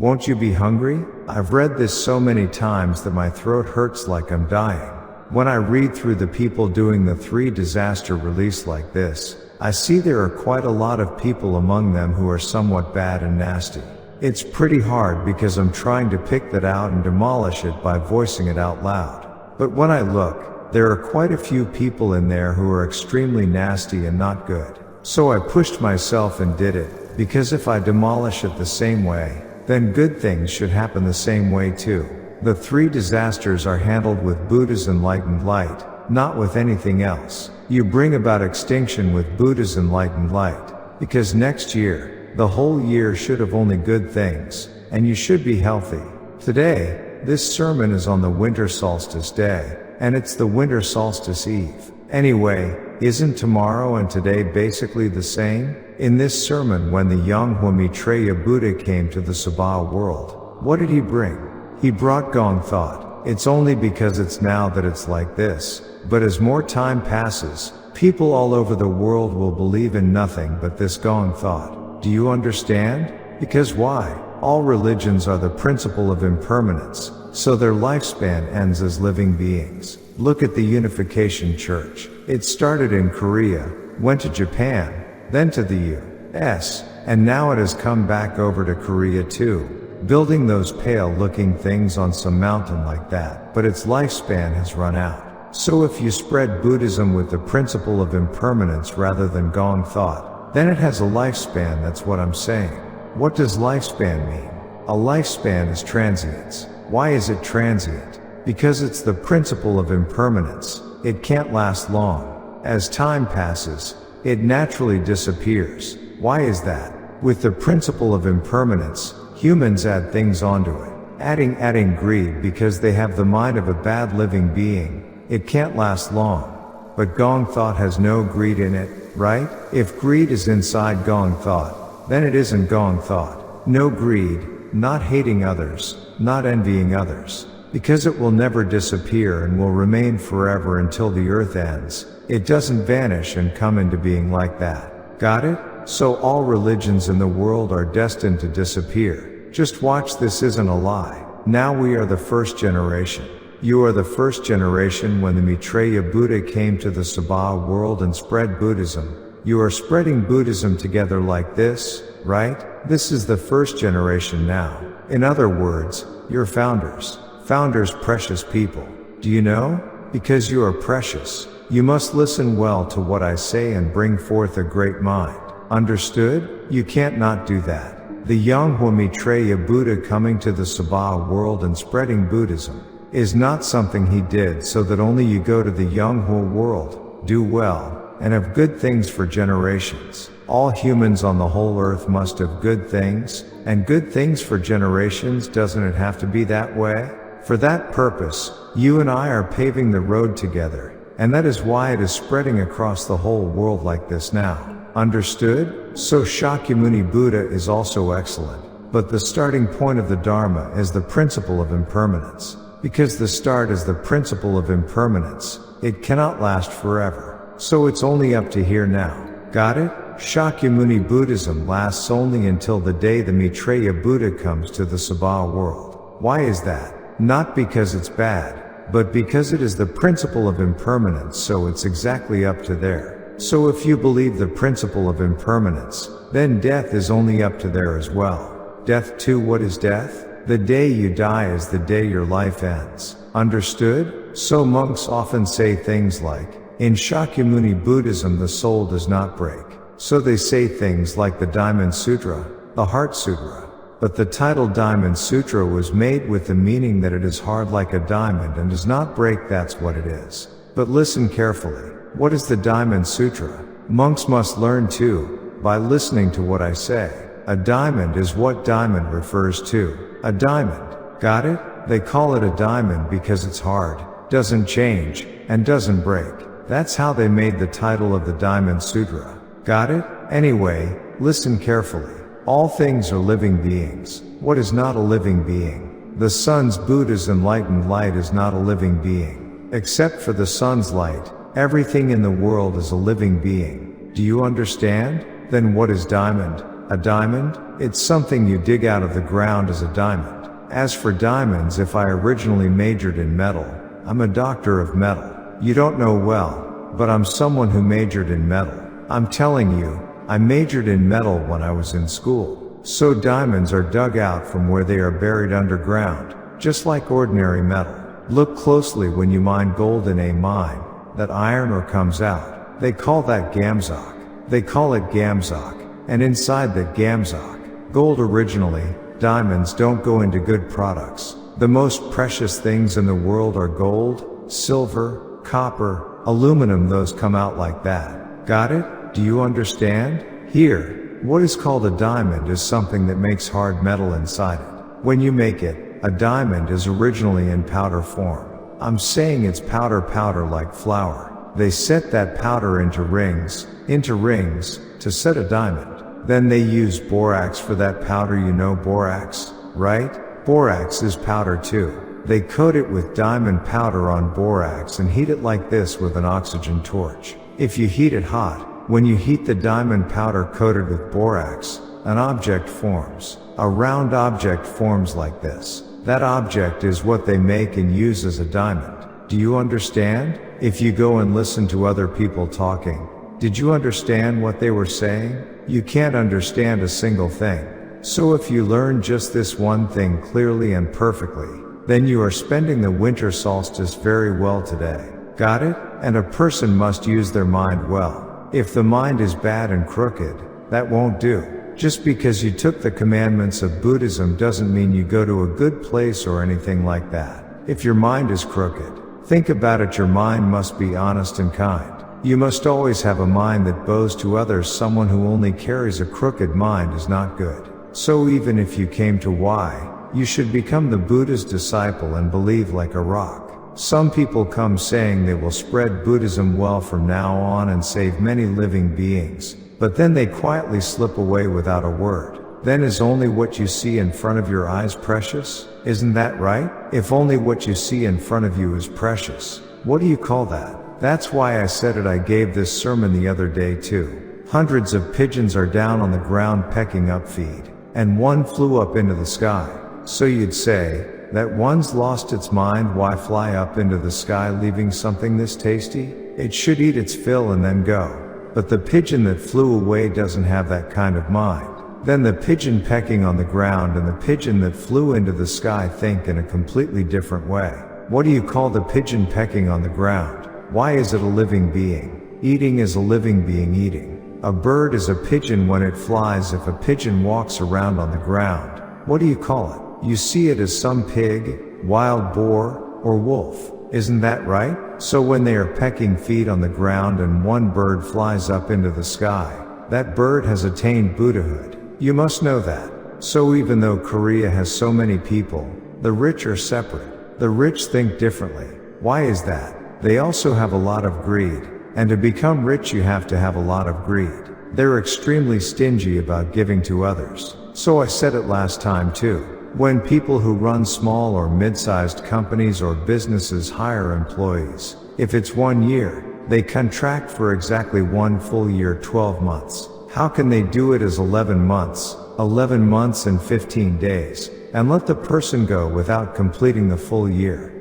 Won't you be hungry? I've read this so many times that my throat hurts like I'm dying. When I read through the people doing the 3 disaster release like this, I see there are quite a lot of people among them who are somewhat bad and nasty. It's pretty hard because I'm trying to pick that out and demolish it by voicing it out loud. But when I look, there are quite a few people in there who are extremely nasty and not good. So I pushed myself and did it, because if I demolish it the same way, then good things should happen the same way too. The 3 disasters are handled with Buddha's enlightened light, not with anything else. You bring about extinction with Buddha's enlightened light, because next year, the whole year should have only good things, and you should be healthy. Today, this sermon is on the winter solstice day, and it's the winter solstice eve. Anyway, isn't tomorrow and today basically the same? In this sermon, when the Yonghwa Buddha came to the Sabha world, what did he bring? He brought Gong Thought. It's only because it's now that it's like this, but as more time passes, people all over the world will believe in nothing but this Gong Thought. Do you understand? Because why? All religions are the principle of impermanence, so their lifespan ends as living beings. Look at the Unification Church. It started in Korea, went to Japan, then to the US, and now it has come back over to Korea too, building those pale-looking things on some mountain like that, but its lifespan has run out. So if you spread Buddhism with the principle of impermanence rather than Gong Thought, then it has a lifespan. That's what I'm saying. What does lifespan mean? A lifespan is transience. Why is it transient? Because it's the principle of impermanence. It can't last long. As time passes, it naturally disappears. Why is that? With the principle of impermanence, humans add things onto it. Adding greed because they have the mind of a bad living being. It can't last long. But Gong Thought has no greed in it, right? If greed is inside Gong Thought, then it isn't Gong Thought. No greed, not hating others, not envying others. Because it will never disappear and will remain forever until the earth ends. It doesn't vanish and come into being like that. Got it? So all religions in the world are destined to disappear. Just watch, this isn't a lie. Now we are the first generation. You are the first generation when the Maitreya Buddha came to the Sabha world and spread Buddhism. You are spreading Buddhism together like this, right? This is the first generation now. In other words, you're founders. Founders, precious people. Do you know? Because you are precious, you must listen well to what I say and bring forth a great mind. Understood? You can't not do that. The Yonghwa Maitreya Buddha coming to the Sabha world and spreading Buddhism is not something he did so that only you go to the Yonghwa world, do well, and have good things for generations. All humans on the whole earth must have good things, and good things for generations. Doesn't it have to be that way? For that purpose, you and I are paving the road together, and that is why it is spreading across the whole world like this now. Understood? So Shakyamuni Buddha is also excellent, but the starting point of the Dharma is the principle of impermanence. Because the start is the principle of impermanence, it cannot last forever. So it's only up to here now. Got it? Shakyamuni Buddhism lasts only until the day the Maitreya Buddha comes to the Sabha world. Why is that? Not because it's bad, but because it is the principle of impermanence, so it's exactly up to there. So if you believe the principle of impermanence, then death is only up to there as well. Death too. What is death? The day you die is the day your life ends. Understood? So monks often say things like, in Shakyamuni Buddhism the soul does not break. So they say things like the Diamond Sutra, the Heart Sutra. But the title Diamond Sutra was made with the meaning that it is hard like a diamond and does not break. That's what it is. But listen carefully. What is the Diamond Sutra? Monks must learn too, by listening to what I say. A diamond is what diamond refers to. A diamond. Got it? They call it a diamond because it's hard, doesn't change, and doesn't break. That's how they made the title of the Diamond Sutra. Got it? Anyway, listen carefully. All things are living beings. What is not a living being? The sun's Buddha's enlightened light is not a living being. Except for the sun's light, everything in the world is a living being. Do you understand? Then what is diamond? A diamond? It's something you dig out of the ground as a diamond. As for diamonds, if I originally majored in metal, I'm a doctor of metal. You don't know well, but I'm someone who majored in metal. I'm telling you, I majored in metal when I was in school. So diamonds are dug out from where they are buried underground, just like ordinary metal. Look closely when you mine gold in a mine. That iron ore comes out. They call that gamzok. They call it gamzok. And inside that gamzok, gold originally, diamonds don't go into good products. The most precious things in the world are gold, silver, copper, aluminum. Those come out like that. Got it? Do you understand? Here, what is called a diamond is something that makes hard metal inside it. When you make it, a diamond is originally in powder form. I'm saying it's powder like flour. They set that powder into rings, to set a diamond. Then they use borax for that powder. You know borax, right? Borax is powder too. They coat it with diamond powder on borax and heat it like this with an oxygen torch. If you heat it hot, when you heat the diamond powder coated with borax, an object forms. A round object forms like this. That object is what they make and use as a diamond. Do you understand? If you go and listen to other people talking, did you understand what they were saying? You can't understand a single thing. So if you learn just this one thing clearly and perfectly, then you are spending the winter solstice very well today. Got it? And a person must use their mind well. If the mind is bad and crooked, that won't do. Just because you took the commandments of Buddhism doesn't mean you go to a good place or anything like that. If your mind is crooked, think about it. Your mind must be honest and kind. You must always have a mind that bows to others. Someone who only carries a crooked mind is not good. So even if you came to why, you should become the Buddha's disciple and believe like a rock. Some people come saying they will spread Buddhism well from now on and save many living beings. But then they quietly slip away without a word. Then is only what you see in front of your eyes precious? Isn't that right? If only what you see in front of you is precious, what do you call that? That's why I said it. I gave this sermon the other day too. Hundreds of pigeons are down on the ground pecking up feed, and one flew up into the sky. So you'd say, that one's lost its mind. Why fly up into the sky leaving something this tasty? It should eat its fill and then go. But the pigeon that flew away doesn't have that kind of mind. Then the pigeon pecking on the ground and the pigeon that flew into the sky think in a completely different way. What do you call the pigeon pecking on the ground? Why is it a living being? Eating is a living being eating. A bird is a pigeon when it flies. If a pigeon walks around on the ground, what do you call it? You see it as some pig, wild boar, or wolf. Isn't that right? So when they are pecking feet on the ground and one bird flies up into the sky, that bird has attained Buddhahood. You must know that. So even though Korea has so many people, the rich are separate. The rich think differently. Why is that? They also have a lot of greed. And to become rich you have to have a lot of greed. They're extremely stingy about giving to others. So I said it last time too. When people who run small or mid-sized companies or businesses hire employees, if it's 1 year, they contract for exactly 1 full year, 12 months. How can they do it as 11 months and 15 days, and let the person go without completing the full year?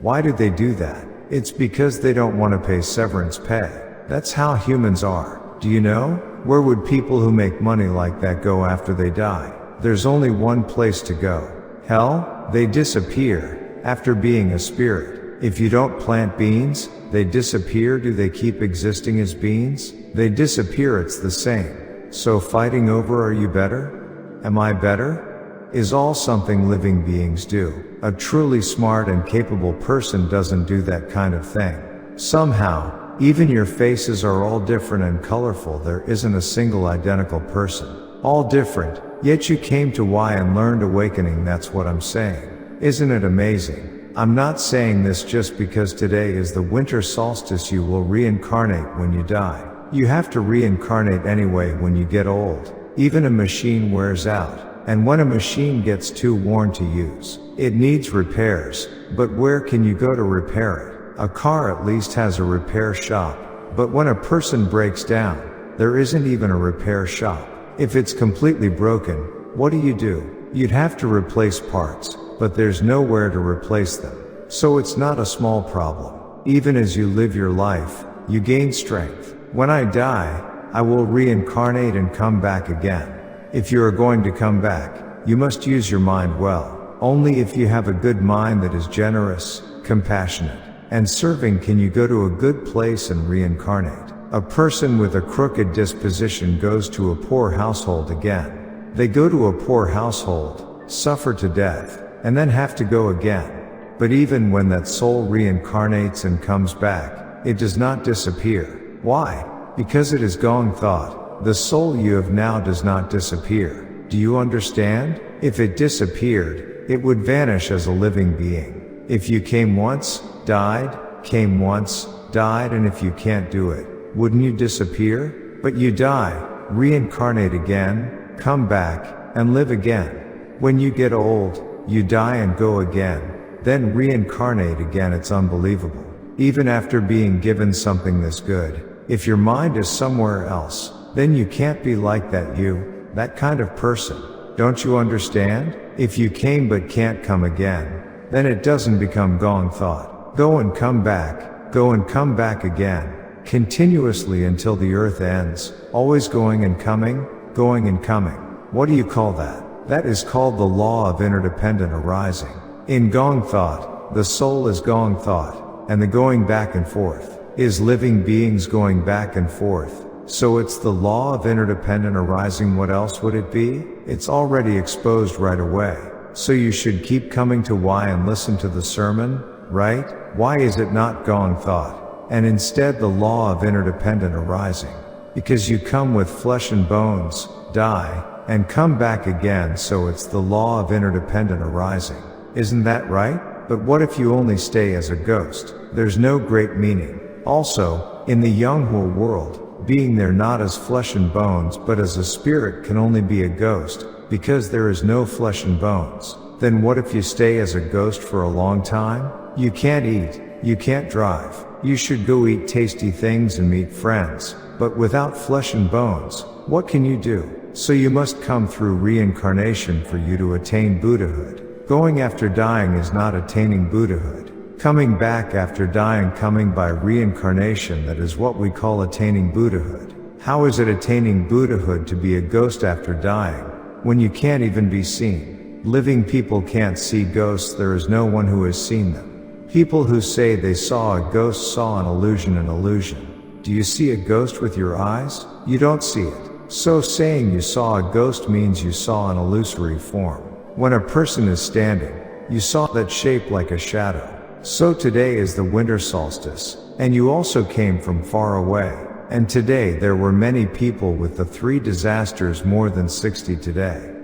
Why do they do that? It's because they don't want to pay severance pay. That's how humans are. Do you know? Where would people who make money like that go after they die? There's only one place to go. Hell. They disappear, after being a spirit. If you don't plant beans, they disappear. Do they keep existing as beans? They disappear. It's the same. So fighting over are you better? Am I better? Is all something living beings do. A truly smart and capable person doesn't do that kind of thing. Somehow, even your faces are all different and colorful. There isn't a single identical person. All different, yet you came to why and learned awakening. That's what I'm saying. Isn't it amazing? I'm not saying this just because today is the winter solstice. You will reincarnate when you die. You have to reincarnate anyway when you get old. Even a machine wears out, and when a machine gets too worn to use, it needs repairs. But where can you go to repair it? A car at least has a repair shop. But when a person breaks down, there isn't even a repair shop. If it's completely broken, what do? You'd have to replace parts, but there's nowhere to replace them. So it's not a small problem. Even as you live your life, you gain strength. When I die, I will reincarnate and come back again. If you are going to come back, you must use your mind well. Only if you have a good mind that is generous, compassionate, and serving can you go to a good place and reincarnate. A person with a crooked disposition goes to a poor household again. They go to a poor household, suffer to death, and then have to go again. But even when that soul reincarnates and comes back, it does not disappear. Why? Because it is Gong Thought. The soul you have now does not disappear. Do you understand? If it disappeared, it would vanish as a living being. If you came once, died, came once, died, and if you can't do it, wouldn't you disappear? But you die, reincarnate again, come back, and live again. When you get old, you die and go again, then reincarnate again. It's unbelievable. Even after being given something this good, if your mind is somewhere else, then you can't be like that kind of person. Don't you understand? If you came but can't come again, then it doesn't become Gong Thought. Go and come back again, continuously until the earth ends, always going and coming. What do you call that? That is called the law of interdependent arising. In Gong Thought, the soul is Gong Thought, and the going back and forth is living beings going back and forth. So it's the law of interdependent arising. What else would it be? It's already exposed right away. So you should keep coming to why and listen to the sermon, right? Why is it not Gong Thought, and instead the law of interdependent arising? Because you come with flesh and bones, die, and come back again, so it's the law of interdependent arising. Isn't that right? But what if you only stay as a ghost? There's no great meaning. Also, in the Yonghwa world, being there not as flesh and bones but as a spirit can only be a ghost, because there is no flesh and bones. Then what if you stay as a ghost for a long time? You can't eat, you can't drive. You should go eat tasty things and meet friends, but without flesh and bones, what can you do? So you must come through reincarnation for you to attain Buddhahood. Going after dying is not attaining Buddhahood. Coming back after dying, coming by reincarnation, that is what we call attaining Buddhahood. How is it attaining Buddhahood to be a ghost after dying, when you can't even be seen? Living people can't see ghosts. There is no one who has seen them. People who say they saw a ghost saw an illusion. Do you see a ghost with your eyes? You don't see it. So saying you saw a ghost means you saw an illusory form. When a person is standing, you saw that shape like a shadow. So today is the winter solstice, and you also came from far away. And today there were many people with the 3 disasters, more than 60 today.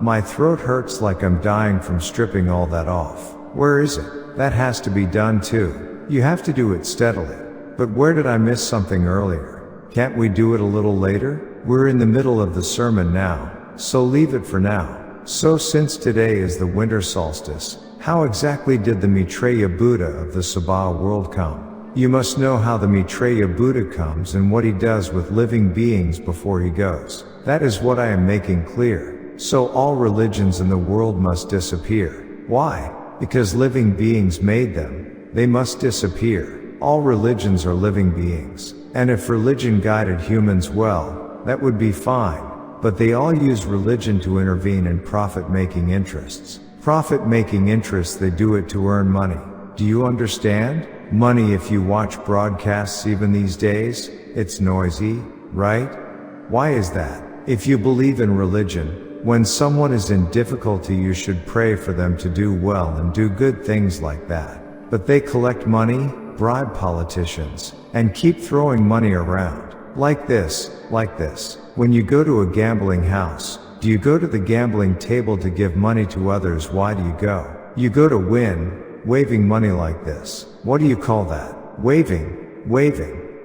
My throat hurts like I'm dying from stripping all that off. Where is it? That has to be done too. You have to do it steadily. But where did I miss something earlier? Can't we do it a little later? We're in the middle of the sermon now, so leave it for now. So since today is the winter solstice, how exactly did the Maitreya Buddha of the Sabha world come? You must know how the Maitreya Buddha comes and what he does with living beings before he goes. That is what I am making clear. So all religions in the world must disappear. Why? Because living beings made them. They must disappear. All religions are living beings. And if religion guided humans well, that would be fine. But they all use religion to intervene in profit-making interests. Profit-making interests, they do it to earn money. Do you understand? Money. If you watch broadcasts even these days, it's noisy, right? Why is that? If you believe in religion, when someone is in difficulty you should pray for them to do well and do good things like that. But they collect money, bribe politicians, and keep throwing money around. Like this. When you go to a gambling house, do you go to the gambling table to give money to others? Why do you go? You go to win, waving money like this. What do you call that? Waving.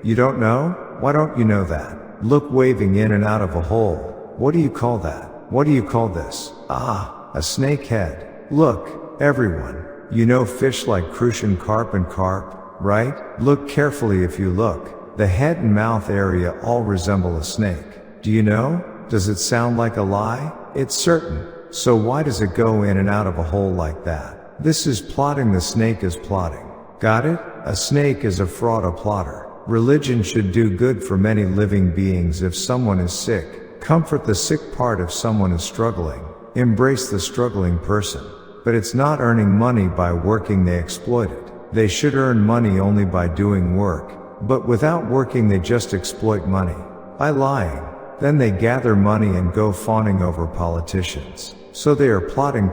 You don't know? Why don't you know that? Look, waving in and out of a hole. What do you call that? What do you call this? A snake head. Look, everyone, you know fish like crucian carp and carp, right? Look carefully. If you look, the head and mouth area all resemble a snake. Do you know? Does it sound like a lie? It's certain. So why does it go in and out of a hole like that? This is plotting. The snake is plotting. Got it? A snake is a fraud, a plotter. Religion should do good for many living beings. If someone is sick, comfort the sick part. If someone is struggling, embrace the struggling person. But it's not earning money by working, they exploit it. They should earn money only by doing work. But without working they just exploit money. By lying. Then they gather money and go fawning over politicians. So they are plotting.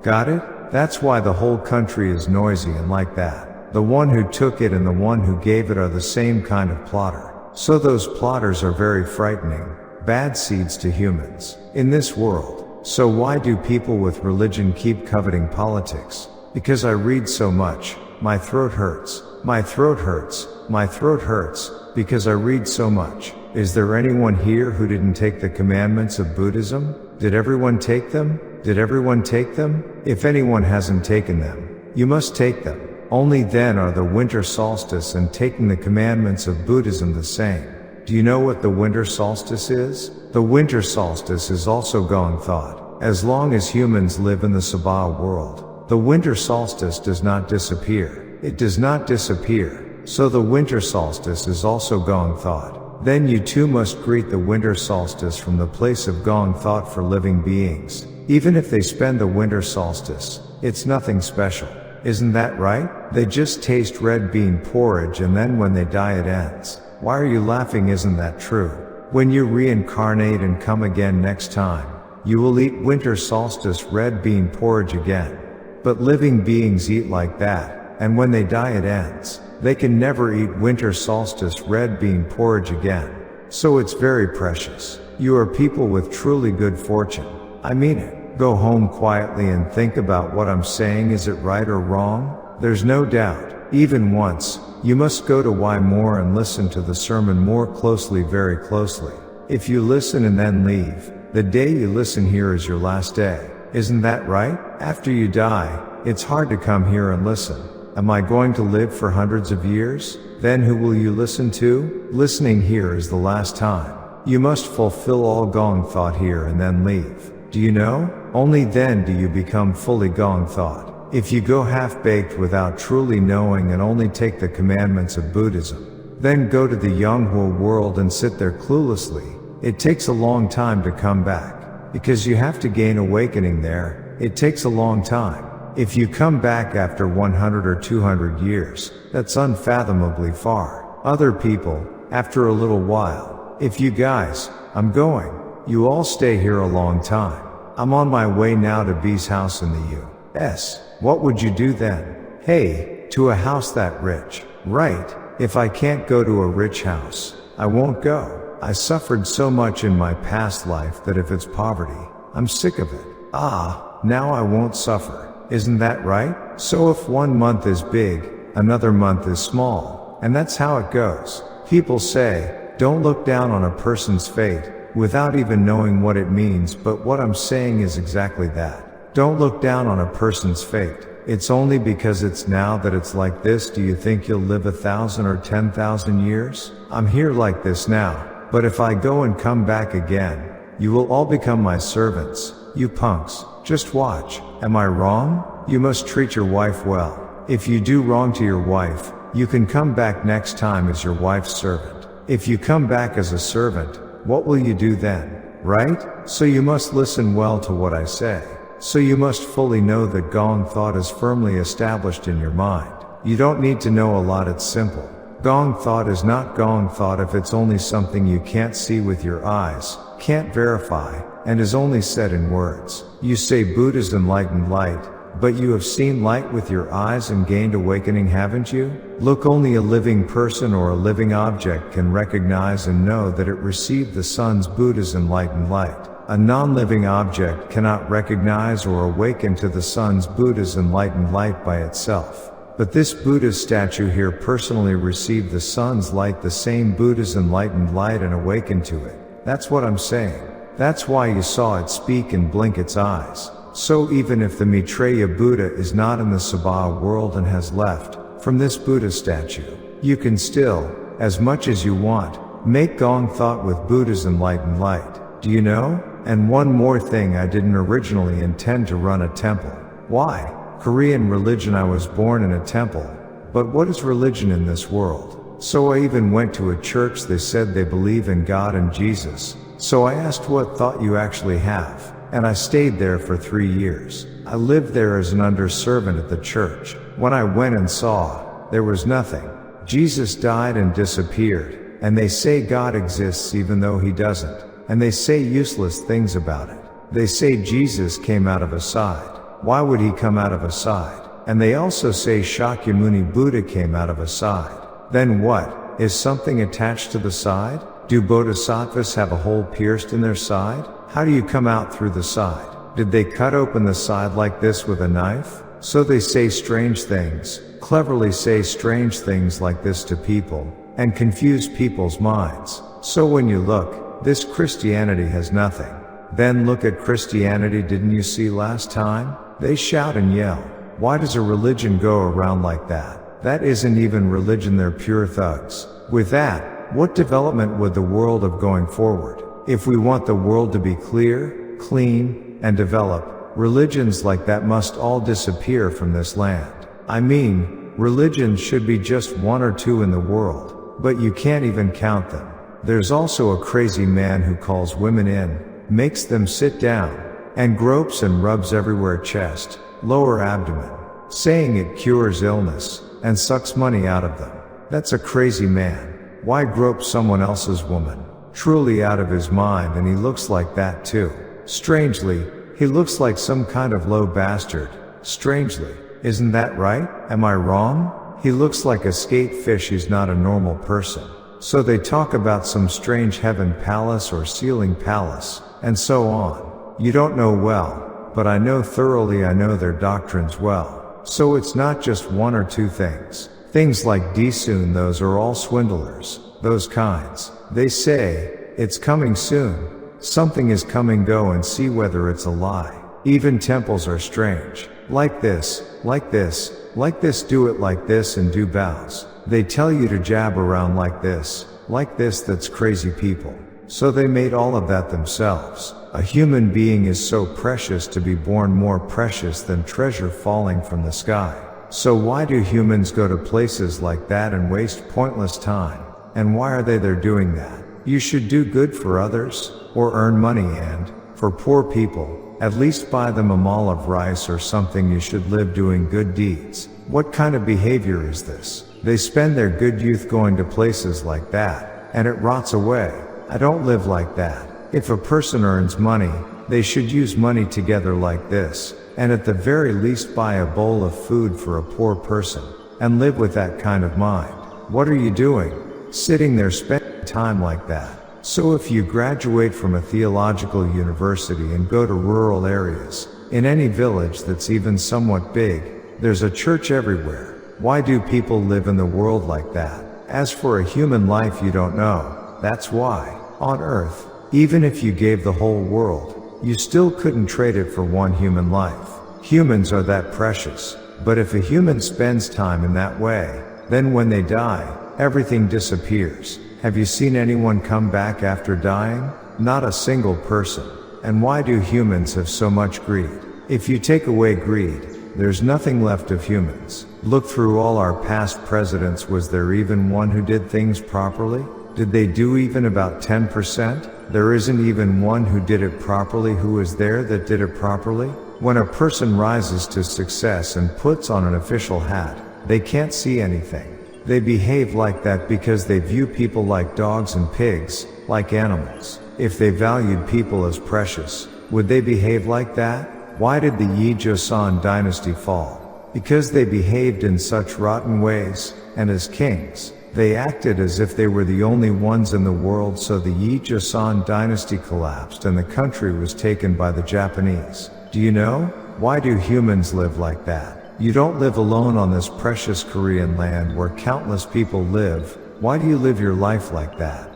Got it? That's why the whole country is noisy and like that. The one who took it and the one who gave it are the same kind of plotter. So those plotters are very frightening, bad seeds to humans in this world. So why do people with religion keep coveting politics? Because I read so much. My throat hurts. My throat hurts. My throat hurts. Because I read so much. Is there anyone here who didn't take the commandments of Buddhism? Did everyone take them? Did everyone take them? If anyone hasn't taken them, you must take them. Only then are the winter solstice and taking the commandments of Buddhism the same. Do you know what the winter solstice is? The winter solstice is also Gong Thought. As long as humans live in the Sabha world, the winter solstice does not disappear. It does not disappear. So the winter solstice is also Gong Thought. Then you too must greet the winter solstice from the place of Gong Thought for living beings. Even if they spend the winter solstice, it's nothing special. Isn't that right? They just taste red bean porridge and then when they die it ends. Why are you laughing? Isn't that true? When you reincarnate and come again next time, you will eat winter solstice red bean porridge again. But living beings eat like that, and when they die it ends. They can never eat winter solstice red bean porridge again. So it's very precious. You are people with truly good fortune. I mean it. Go home quietly and think about what I'm saying. Is it right or wrong? There's no doubt. Even once, you must go to why more and listen to the sermon more closely, very closely. If you listen and then leave, the day you listen here is your last day. Isn't that right? After you die, it's hard to come here and listen. Am I going to live for hundreds of years? Then who will you listen to? Listening here is the last time. You must fulfill all Gong Thought here and then leave. Do you know? Only then do you become fully Gong Thought. If you go half-baked without truly knowing and only take the commandments of Buddhism, then go to the Yonghwa world and sit there cluelessly, it takes a long time to come back. Because you have to gain awakening there, it takes a long time. If you come back after 100 or 200 years, that's unfathomably far. Other people, after a little while. If you guys, I'm going. You all stay here a long time. I'm on my way now to B's house in the U.S. What would you do then? Hey, to a house that rich. Right. If I can't go to a rich house, I won't go. I suffered so much in my past life that if it's poverty, I'm sick of it. Now I won't suffer. Isn't that right? So if 1 month is big, another month is small. And that's how it goes. People say, don't look down on a person's fate, without even knowing what it means, but what I'm saying is exactly that. Don't look down on a person's fate. It's only because it's now that it's like this. Do you think you'll live 1,000 or 10,000 years? I'm here like this now, but if I go and come back again, you will all become my servants, you punks. Just watch. Am I wrong? You must treat your wife well. If you do wrong to your wife, you can come back next time as your wife's servant. If you come back as a servant, what will you do then? Right? So you must listen well to what I say. So you must fully know that Gong Thought is firmly established in your mind. You don't need to know a lot, it's simple. Gong Thought is not Gong Thought if it's only something you can't see with your eyes, can't verify, and is only said in words. You say Buddha's enlightened light, but you have seen light with your eyes and gained awakening, haven't you? Look, only a living person or a living object can recognize and know that it received the sun's Buddha's enlightened light. A non-living object cannot recognize or awaken to the sun's Buddha's enlightened light by itself. But this Buddha's statue here personally received the sun's light, the same Buddha's enlightened light, and awakened to it. That's what I'm saying. That's why you saw it speak and blink its eyes. So even if the Maitreya Buddha is not in the Sabha world and has left from this Buddha statue, you can still, as much as you want, make Gong Thought with Buddha's enlightened light. Do you know? And one more thing, I didn't originally intend to run a temple. Why? Korean religion, I was born in a temple. But what is religion in this world? So I even went to a church, they said they believe in God and Jesus. So I asked, what thought you actually have? And I stayed there for 3 years. I lived there as an underservant at the church. When I went and saw, there was nothing. Jesus died and disappeared. And they say God exists even though he doesn't. And they say useless things about it. They say Jesus came out of a side. Why would he come out of a side? And they also say Shakyamuni Buddha came out of a side. Then what? Is something attached to the side? Do bodhisattvas have a hole pierced in their side? How do you come out through the side? Did they cut open the side like this with a knife? So they say strange things, cleverly say strange things like this to people, and confuse people's minds. So when you look, this Christianity has nothing. Then look at Christianity, didn't you see last time? They shout and yell. Why does a religion go around like that? That isn't even religion, they're pure thugs. With that, what development would the world have going forward? If we want the world to be clear, clean, and develop, religions like that must all disappear from this land. I mean, religions should be just 1 or 2 in the world, but you can't even count them. There's also a crazy man who calls women in, makes them sit down, and gropes and rubs everywhere, chest, lower abdomen, saying it cures illness, and sucks money out of them. That's a crazy man. Why grope someone else's woman? Truly out of his mind, and he looks like that too. Strangely, he looks like some kind of low bastard. Strangely, isn't that right? Am I wrong? He looks like a skate fish, he's not a normal person. So they talk about some strange heaven palace or ceiling palace, and so on. You don't know well, but I know thoroughly, I know their doctrines well. So it's not just 1 or 2 things. Things like soon, those are all swindlers, those kinds. They say, it's coming soon. Something is coming, go and see whether it's a lie. Even temples are strange. Like this, like this, like this, do it like this and do bows. They tell you to jab around like this, that's crazy people. So they made all of that themselves. A human being is so precious to be born, more precious than treasure falling from the sky. So why do humans go to places like that and waste pointless time? And why are they there doing that? You should do good for others, or earn money, and, for poor people, at least buy them a mall of rice or something. You should live doing good deeds. What kind of behavior is this? They spend their good youth going to places like that, and it rots away. I don't live like that. If a person earns money, they should use money together like this, and at the very least buy a bowl of food for a poor person, and live with that kind of mind. What are you doing? Sitting there spending time like that. So if you graduate from a theological university and go to rural areas, in any village that's even somewhat big, there's a church everywhere. Why do people live in the world like that? As for a human life, you don't know. That's why, on earth, even if you gave the whole world, you still couldn't trade it for 1 human life. Humans are that precious. But if a human spends time in that way, then when they die, everything disappears. Have you seen anyone come back after dying? Not a single person. And why do humans have so much greed? If you take away greed, there's nothing left of humans. Look through all our past presidents, was there even one who did things properly? Did they do even about 10%? There isn't even one who did it properly. Who is there that did it properly? When a person rises to success and puts on an official hat, they can't see anything. They behave like that because they view people like dogs and pigs, like animals. If they valued people as precious, would they behave like that? Why did the Yi Joseon dynasty fall? Because they behaved in such rotten ways, and as kings, they acted as if they were the only ones in the world, so the Yi Joseon dynasty collapsed and the country was taken by the Japanese. Do you know? Why do humans live like that? You don't live alone on this precious Korean land where countless people live. Why do you live your life like that?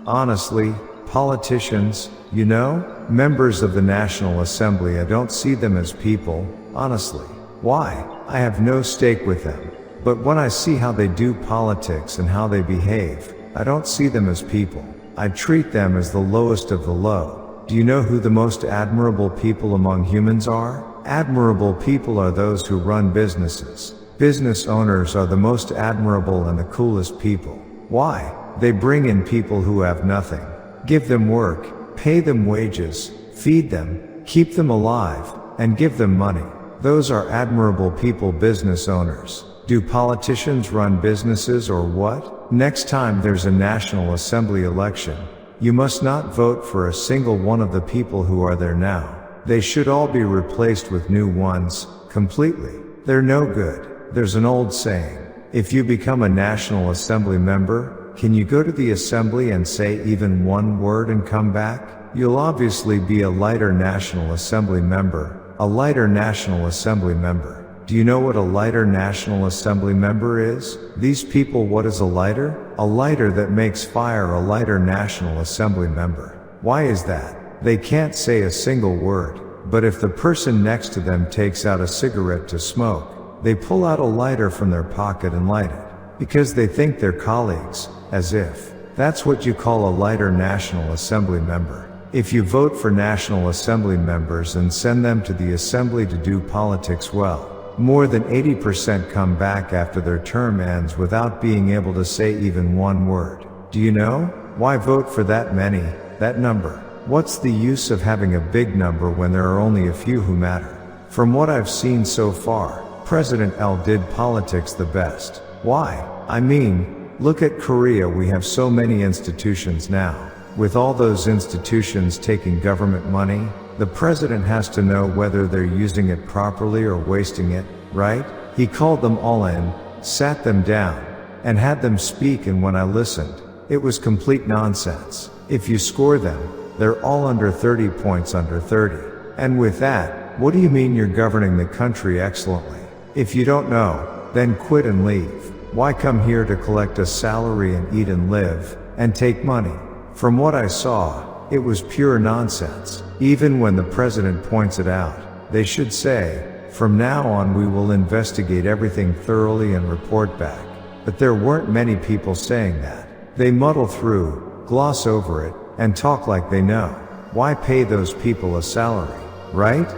Honestly, politicians, you know, members of the National Assembly, I don't see them as people, honestly. Why? I have no stake with them. But when I see how they do politics and how they behave, I don't see them as people. I treat them as the lowest of the low. Do you know who the most admirable people among humans are? Admirable people are those who run businesses. Business owners are the most admirable and the coolest people. Why? They bring in people who have nothing. Give them work, pay them wages, feed them, keep them alive, and give them money. Those are admirable people, business owners. Do politicians run businesses or what? Next time there's a National Assembly election, you must not vote for a single one of the people who are there now. They should all be replaced with new ones, completely. They're no good. There's an old saying, if you become a National Assembly member, can you go to the assembly and say even one word and come back? You'll obviously be a lighter National Assembly member, a lighter National Assembly member. Do you know what a lighter National Assembly member is? These people, what is a lighter? A lighter that makes fire, a lighter National Assembly member. Why is that? They can't say a single word, but if the person next to them takes out a cigarette to smoke, they pull out a lighter from their pocket and light it, because they think they're colleagues, as if. That's what you call a lighter National Assembly member. If you vote for National Assembly members and send them to the assembly to do politics well, more than 80% come back after their term ends without being able to say even one word. Do you know? Why vote for that many, that number? What's the use of having a big number when there are only a few who matter? From what I've seen so far, President L did politics the best. Why? I mean, look at Korea. We have so many institutions now. With all those institutions taking government money, the president has to know whether they're using it properly or wasting it, right? He called them all in, sat them down, and had them speak, and when I listened, it was complete nonsense. If you score them, they're all under 30 points, under 30. And with that, what do you mean you're governing the country excellently? If you don't know, then quit and leave. Why come here to collect a salary and eat and live, and take money? From what I saw, it was pure nonsense. Even when the president points it out, they should say, from now on we will investigate everything thoroughly and report back. But there weren't many people saying that. They muddle through, gloss over it, and talk like they know. Why pay those people a salary, right?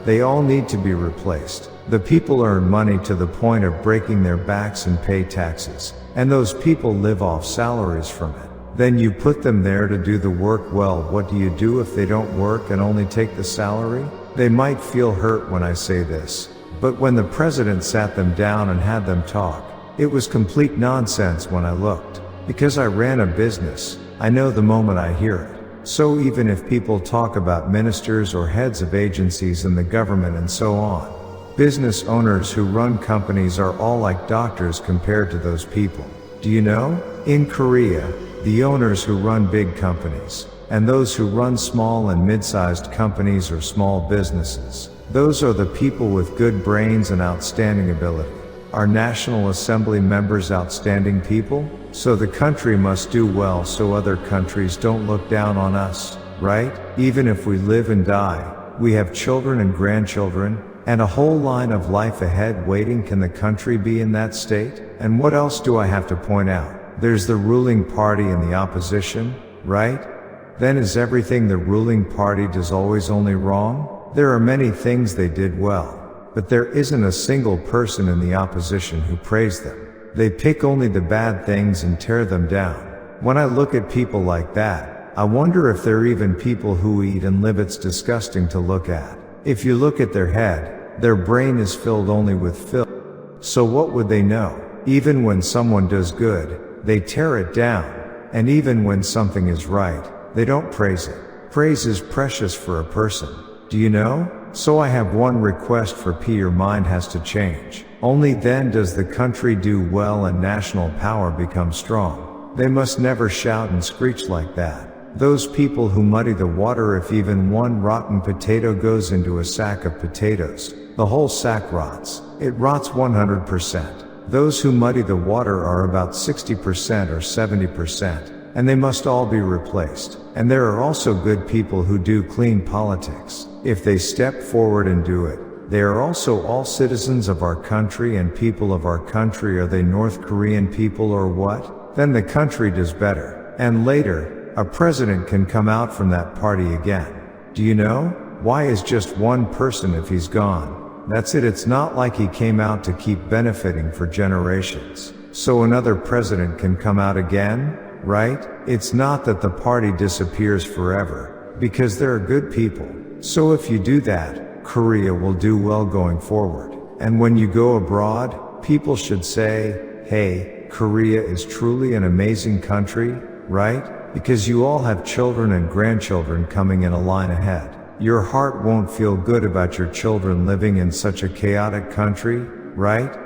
They all need to be replaced. The people earn money to the point of breaking their backs and pay taxes, and those people live off salaries from it. Then you put them there to do the work. Well, what do you do if they don't work and only take the salary? They might feel hurt when I say this, but when the president sat them down and had them talk, it was complete nonsense when I looked. Because I ran a business, I know the moment I hear it. So even if people talk about ministers or heads of agencies in the government and so on, business owners who run companies are all like doctors compared to those people. Do you know? In Korea, the owners who run big companies, and those who run small and mid-sized companies or small businesses, those are the people with good brains and outstanding ability. Are National Assembly members outstanding people? So the country must do well so other countries don't look down on us, right? Even if we live and die, we have children and grandchildren, and a whole line of life ahead waiting. Can the country be in that state? And what else do I have to point out? There's the ruling party and the opposition, right? Then is everything the ruling party does always only wrong? There are many things they did well, but there isn't a single person in the opposition who praised them. They pick only the bad things and tear them down. When I look at people like that, I wonder if they're even people who eat and live. It's disgusting to look at. If you look at their head, their brain is filled only with filth. So what would they know? Even when someone does good, they tear it down, and even when something is right, they don't praise it. Praise is precious for a person. Do you know? So I have one request for P. Your mind has to change. Only then does the country do well and national power become strong. They must never shout and screech like that. Those people who muddy the water, if even one rotten potato goes into a sack of potatoes, the whole sack rots. It rots 100%. Those who muddy the water are about 60% or 70%, and they must all be replaced. And there are also good people who do clean politics. If they step forward and do it, they are also all citizens of our country and people of our country. Are they North Korean people or what? Then the country does better. And later, a president can come out from that party again. Do you know? Why is just one person if he's gone? That's it. It's not like he came out to keep benefiting for generations. So another president can come out again, right? It's not that the party disappears forever, because there are good people. So if you do that, Korea will do well going forward. And when you go abroad, people should say, hey, Korea is truly an amazing country, right? Because you all have children and grandchildren coming in a line ahead. Your heart won't feel good about your children living in such a chaotic country, right?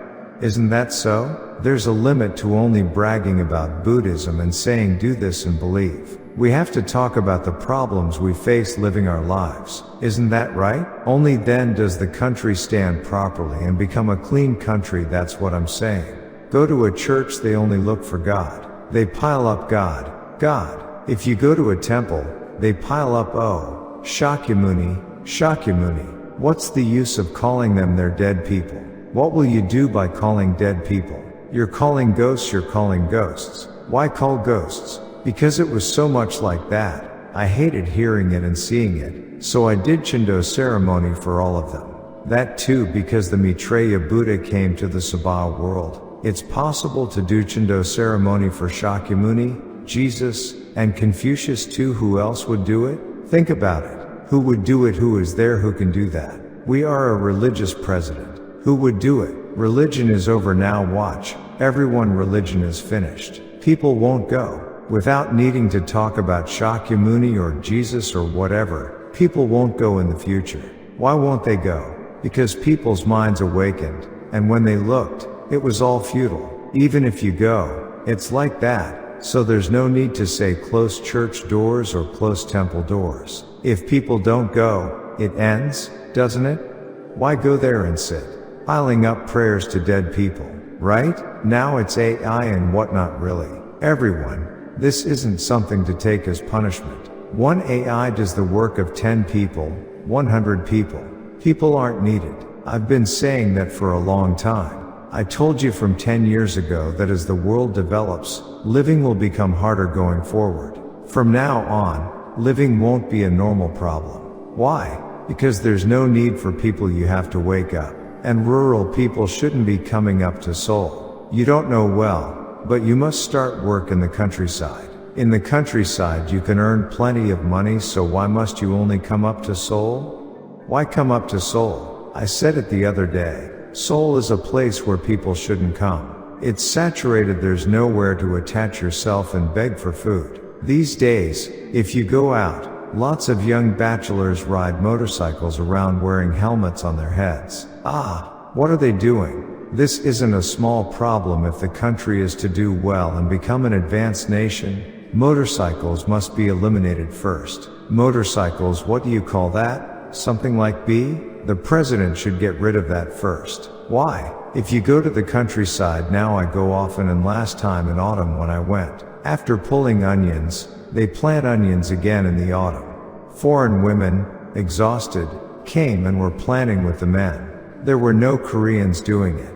Isn't that so? There's a limit to only bragging about Buddhism and saying do this and believe. We have to talk about the problems we face living our lives. Isn't that right? Only then does the country stand properly and become a clean country. That's what I'm saying. Go to a church, they only look for God. They pile up God. If you go to a temple, they pile up Shakyamuni. What's the use of calling them their dead people? What will you do by calling dead people? You're calling ghosts. Why call ghosts? Because it was so much like that. I hated hearing it and seeing it, so I did Chindo ceremony for all of them. That too because the Maitreya Buddha came to the Sabha world. It's possible to do Chindo ceremony for Shakyamuni, Jesus, and Confucius too. Who else would do it? Think about it. Who would do it? Who is there who can do that? We are a religious president. Who would do it? Religion is over now. Watch. Everyone, religion is finished. People won't go. Without needing to talk about Shakyamuni or Jesus or whatever, people won't go in the future. Why won't they go? Because people's minds awakened, and when they looked, it was all futile. Even if you go, it's like that, so there's no need to say close church doors or close temple doors. If people don't go, it ends, doesn't it? Why go there and sit, piling up prayers to dead people, right? Now it's AI and whatnot. Really. Everyone, this isn't something to take as punishment. One AI does the work of 10 people, 100 people. People aren't needed. I've been saying that for a long time. I told you from 10 years ago that as the world develops, living will become harder going forward. From now on, living won't be a normal problem. Why? Because there's no need for people. You have to wake up. And rural people shouldn't be coming up to Seoul. You don't know well, but you must start work in the countryside. In the countryside you can earn plenty of money, so why must you only come up to Seoul? Why come up to Seoul? I said it the other day. Seoul is a place where people shouldn't come. It's saturated. There's nowhere to attach yourself and beg for food. These days, if you go out, lots of young bachelors ride motorcycles around wearing helmets on their heads. What are they doing? This isn't a small problem. If the country is to do well and become an advanced nation, motorcycles must be eliminated first. Motorcycles, what do you call that? Something like B? The president should get rid of that first. Why? If you go to the countryside now, I go often, and last time in autumn when I went, after pulling onions, they plant onions again in the autumn. Foreign women, exhausted, came and were planting with the men. There were no Koreans doing it.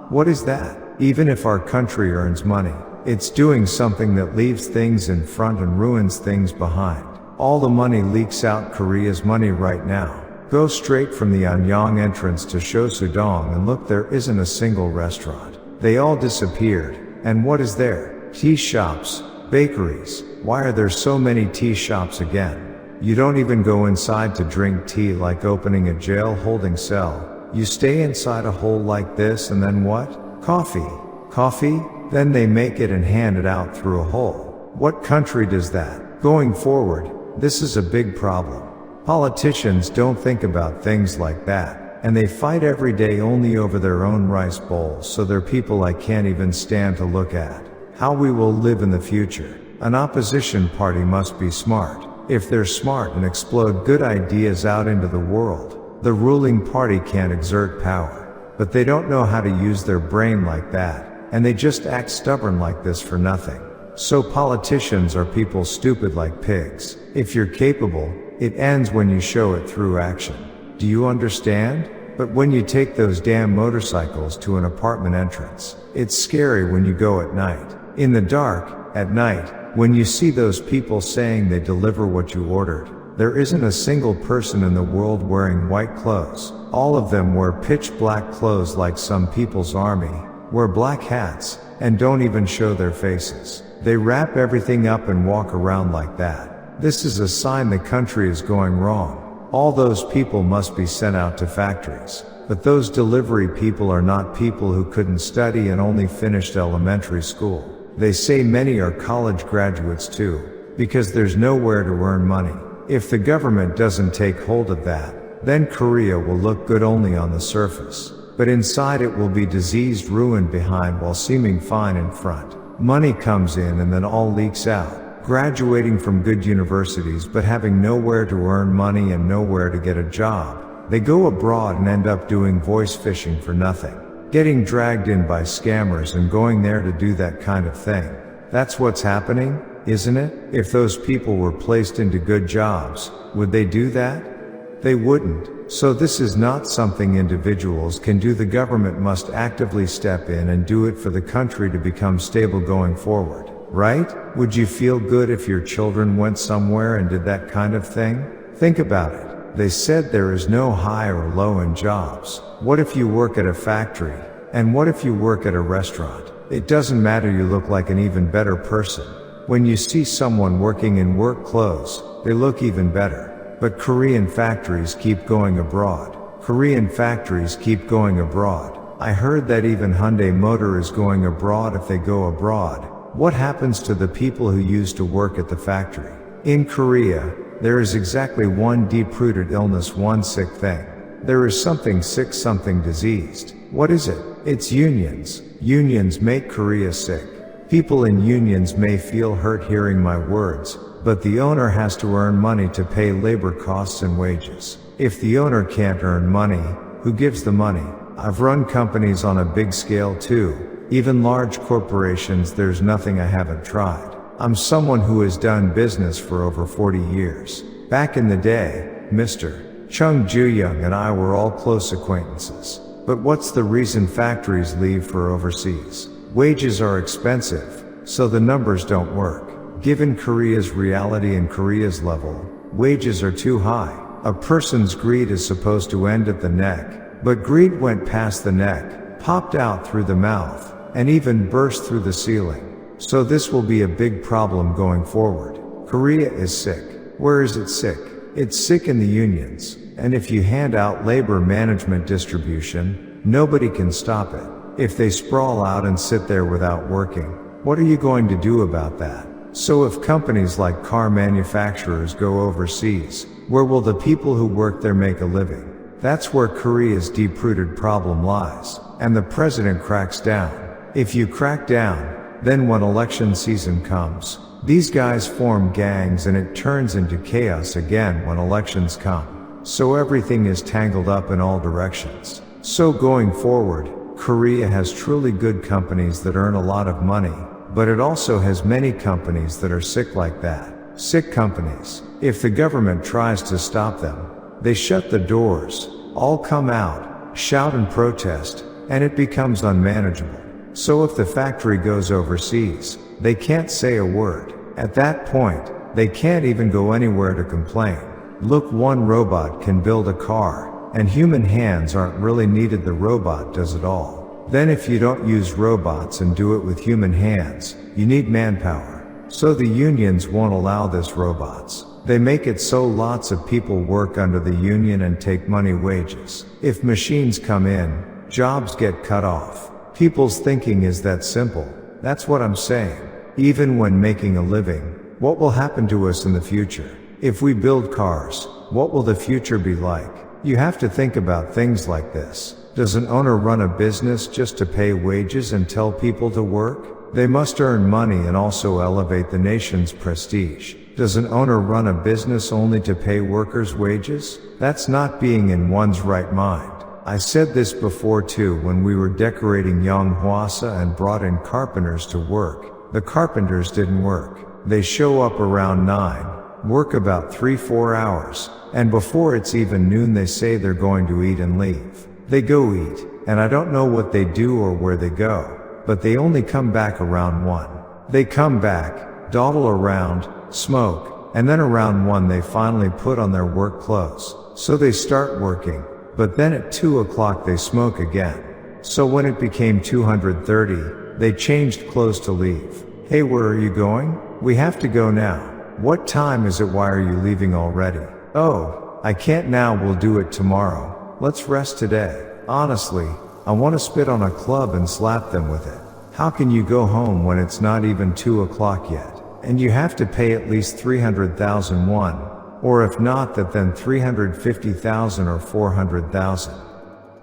What is that? Even if our country earns money, it's doing something that leaves things in front and ruins things behind. All the money leaks out. Korea's money right now. Go straight from the Anyang entrance to Shosudong and look, there isn't a single restaurant. They all disappeared. And what is there? Tea shops, bakeries. Why are there so many tea shops again? You don't even go inside to drink tea, like opening a jail holding cell. You stay inside a hole like this, and then what? Coffee? Then they make it and hand it out through a hole. What country does that? Going forward, this is a big problem. Politicians don't think about things like that, and they fight every day only over their own rice bowls, so they're people I can't even stand to look at. How we will live in the future. An opposition party must be smart. If they're smart and explode good ideas out into the world, the ruling party can't exert power. But they don't know how to use their brain like that, and they just act stubborn like this for nothing. So politicians are people stupid like pigs. If you're capable, it ends when you show it through action. Do you understand? But when you take those damn motorcycles to an apartment entrance, it's scary when you go at night. In the dark, at night, When you see those people saying they deliver what you ordered, there isn't a single person in the world wearing white clothes. All of them wear pitch black clothes like some people's army, wear black hats, and don't even show their faces. They wrap everything up and walk around like that. This is a sign the country is going wrong. All those people must be sent out to factories. But those delivery people are not people who couldn't study and only finished elementary school. They say many are college graduates too, because there's nowhere to earn money. If the government doesn't take hold of that, then Korea will look good only on the surface. But inside it will be diseased, ruined behind while seeming fine in front. Money comes in and then all leaks out. Graduating from good universities but having nowhere to earn money and nowhere to get a job. They go abroad and end up doing voice fishing for nothing. Getting dragged in by scammers and going there to do that kind of thing. That's what's happening, isn't it? If those people were placed into good jobs, would they do that? They wouldn't. So this is not something individuals can do. The government must actively step in and do it for the country to become stable going forward, right? Would you feel good if your children went somewhere and did that kind of thing? Think about it. They said there is no high or low in jobs. What if you work at a factory? And what if you work at a restaurant? It doesn't matter, you look like an even better person. When you see someone working in work clothes, they look even better. But Korean factories keep going abroad. Korean factories keep going abroad. I heard that even Hyundai Motor is going abroad. If they go abroad, what happens to the people who used to work at the factory? In Korea, there is exactly one deep-rooted illness, one sick thing. There is something sick, something diseased. What is it? It's unions. Unions make Korea sick. People in unions may feel hurt hearing my words, but the owner has to earn money to pay labor costs and wages. If the owner can't earn money, who gives the money? I've run companies on a big scale too. Even large corporations, there's nothing I haven't tried. I'm someone who has done business for over 40 years. Back in the day, Mr. Chung Ju-young and I were all close acquaintances. But what's the reason factories leave for overseas? Wages are expensive, so the numbers don't work. Given Korea's reality and Korea's level, wages are too high. A person's greed is supposed to end at the neck, but greed went past the neck, popped out through the mouth, and even burst through the ceiling. So this will be a big problem going forward. Korea is sick. Where is it sick? It's sick in the unions. And if you hand out labor management distribution, nobody can stop it. If they sprawl out and sit there without working, what are you going to do about that? So if companies like car manufacturers go overseas, where will the people who work there make a living? That's where Korea's deep-rooted problem lies. And the president cracks down. If you crack down, then when election season comes, these guys form gangs and it turns into chaos again when elections come. So everything is tangled up in all directions. So going forward, Korea has truly good companies that earn a lot of money, but it also has many companies that are sick like that. Sick companies. If the government tries to stop them, they shut the doors, all come out, shout and protest, and it becomes unmanageable. So if the factory goes overseas, they can't say a word. At that point, they can't even go anywhere to complain. Look, one robot can build a car, and human hands aren't really needed, the robot does it all. Then if you don't use robots and do it with human hands, you need manpower. So the unions won't allow this robots. They make it so lots of people work under the union and take money wages. If machines come in, jobs get cut off. People's thinking is that simple. That's what I'm saying. Even when making a living, what will happen to us in the future? If we build cars, what will the future be like? You have to think about things like this. Does an owner run a business just to pay wages and tell people to work? They must earn money and also elevate the nation's prestige. Does an owner run a business only to pay workers wages? That's not being in one's right mind. I said this before too when we were decorating Yonghwasa and brought in carpenters to work. The carpenters didn't work. They show up around 9, work about 3-4 hours, and before it's even noon they say they're going to eat and leave. They go eat, and I don't know what they do or where they go, but they only come back around 1. They come back, dawdle around, smoke, and then around 1 they finally put on their work clothes. So they start working, but then at 2 o'clock they smoke again. So when it became 2:30, they changed clothes to leave. Hey, where are you going? We have to go now. What time is it? Why are you leaving already? Oh, I can't now, we'll do it tomorrow. Let's rest today. Honestly, I want to spit on a club and slap them with it. How can you go home when it's not even 2 o'clock yet? And you have to pay at least 300,000 won, or if not that then 350,000 or 400,000.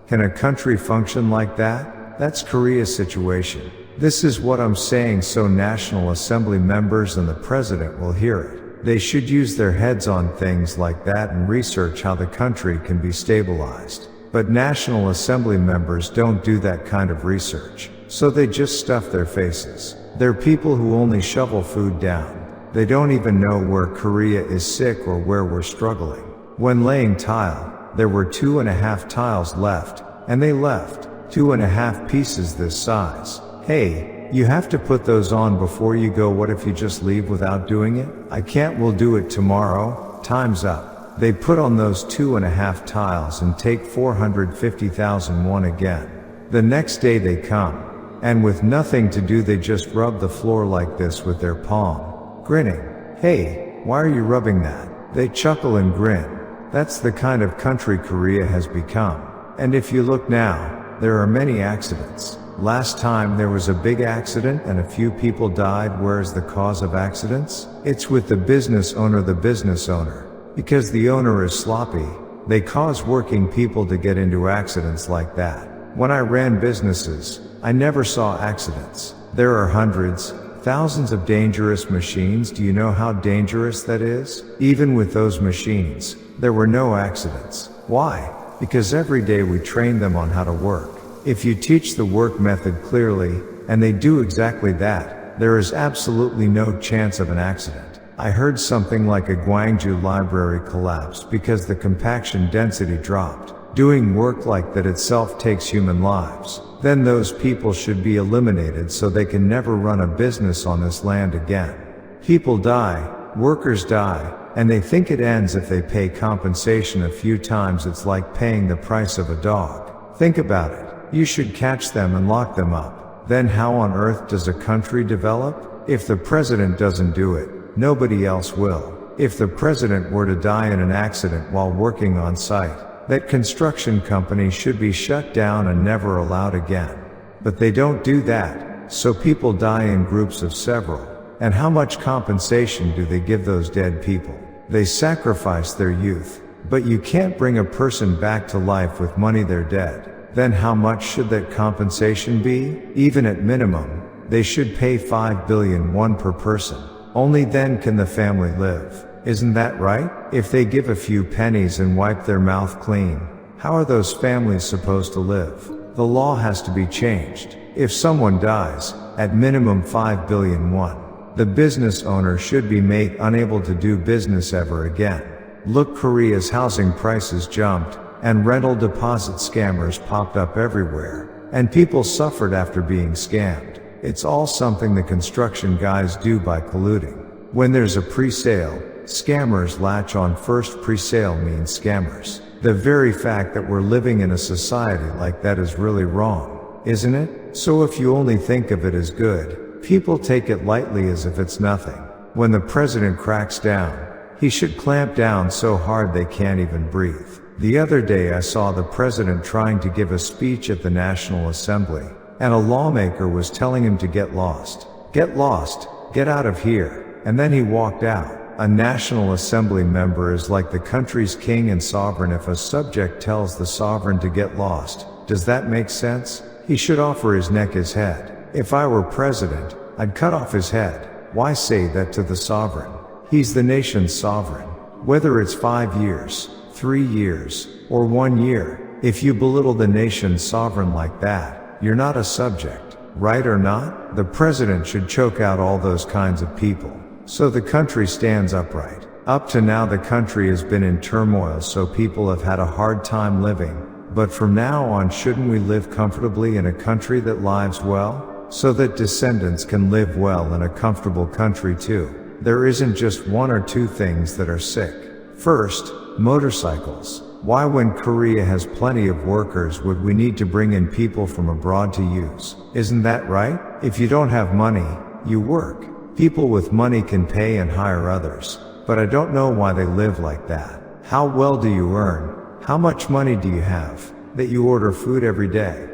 Can a country function like that? That's Korea's situation. This is what I'm saying, so National Assembly members and the President will hear it. They should use their heads on things like that and research how the country can be stabilized. But National Assembly members don't do that kind of research. So they just stuff their faces. They're people who only shovel food down. They don't even know where Korea is sick or where we're struggling. When laying tile, there were 2.5 tiles left, and they left 2.5 pieces this size. Hey, you have to put those on before you go. What if you just leave without doing it? I can't, we'll do it tomorrow. Time's up. They put on those 2.5 tiles and take 450,000 won again. The next day they come, and with nothing to do they just rub the floor like this with their palm, grinning. Hey, why are you rubbing that? They chuckle and grin. That's the kind of country Korea has become. And if you look now, there are many accidents. Last time there was a big accident and a few people died. Where's the cause of accidents? It's with the business owner. Because the owner is sloppy, they cause working people to get into accidents like that. When I ran businesses, I never saw accidents. There are hundreds, thousands of dangerous machines. Do you know how dangerous that is? Even with those machines, there were no accidents. Why? Because every day we train them on how to work. If you teach the work method clearly, and they do exactly that, there is absolutely no chance of an accident. I heard something like a Gwangju library collapsed because the compaction density dropped. Doing work like that itself takes human lives. Then those people should be eliminated so they can never run a business on this land again. People die, workers die, and they think it ends if they pay compensation a few times. It's like paying the price of a dog. Think about it. You should catch them and lock them up. Then how on earth does a country develop? If the president doesn't do it, nobody else will. If the president were to die in an accident while working on site, that construction company should be shut down and never allowed again. But they don't do that, so people die in groups of several. And how much compensation do they give those dead people? They sacrifice their youth. But you can't bring a person back to life with money they're dead. Then how much should that compensation be? Even at minimum, they should pay 5 billion won per person. Only then can the family live. Isn't that right? If they give a few pennies and wipe their mouth clean, how are those families supposed to live? The law has to be changed. If someone dies, at minimum 5 billion won, the business owner should be made unable to do business ever again. Look, Korea's housing prices jumped, and rental deposit scammers popped up everywhere, and people suffered after being scammed. It's all something the construction guys do by colluding. When there's a pre-sale, scammers latch on first. Pre-sale means scammers. The very fact that we're living in a society like that is really wrong, isn't it? So if you only think of it as good, people take it lightly as if it's nothing. When the president cracks down, he should clamp down so hard they can't even breathe. The other day I saw the president trying to give a speech at the National Assembly, and a lawmaker was telling him to get lost. Get lost, get out of here, and then he walked out. A National Assembly member is like the country's king and sovereign. If a subject tells the sovereign to get lost, does that make sense? He should offer his neck, his head. If I were president, I'd cut off his head. Why say that to the sovereign? He's the nation's sovereign. Whether it's 5 years, 3 years, or 1 year, if you belittle the nation's sovereign like that, you're not a subject, right or not? The president should choke out all those kinds of people, so the country stands upright. Up to now the country has been in turmoil, so people have had a hard time living, but from now on shouldn't we live comfortably in a country that lives well? so that descendants can live well in a comfortable country too. There isn't just one or two things that are sick. First, motorcycles. Why, when Korea has plenty of workers, would we need to bring in people from abroad to use? Isn't that right? If you don't have money, you work. People with money can pay and hire others. But I don't know why they live like that. How well do you earn? How much money do you have that you order food every day?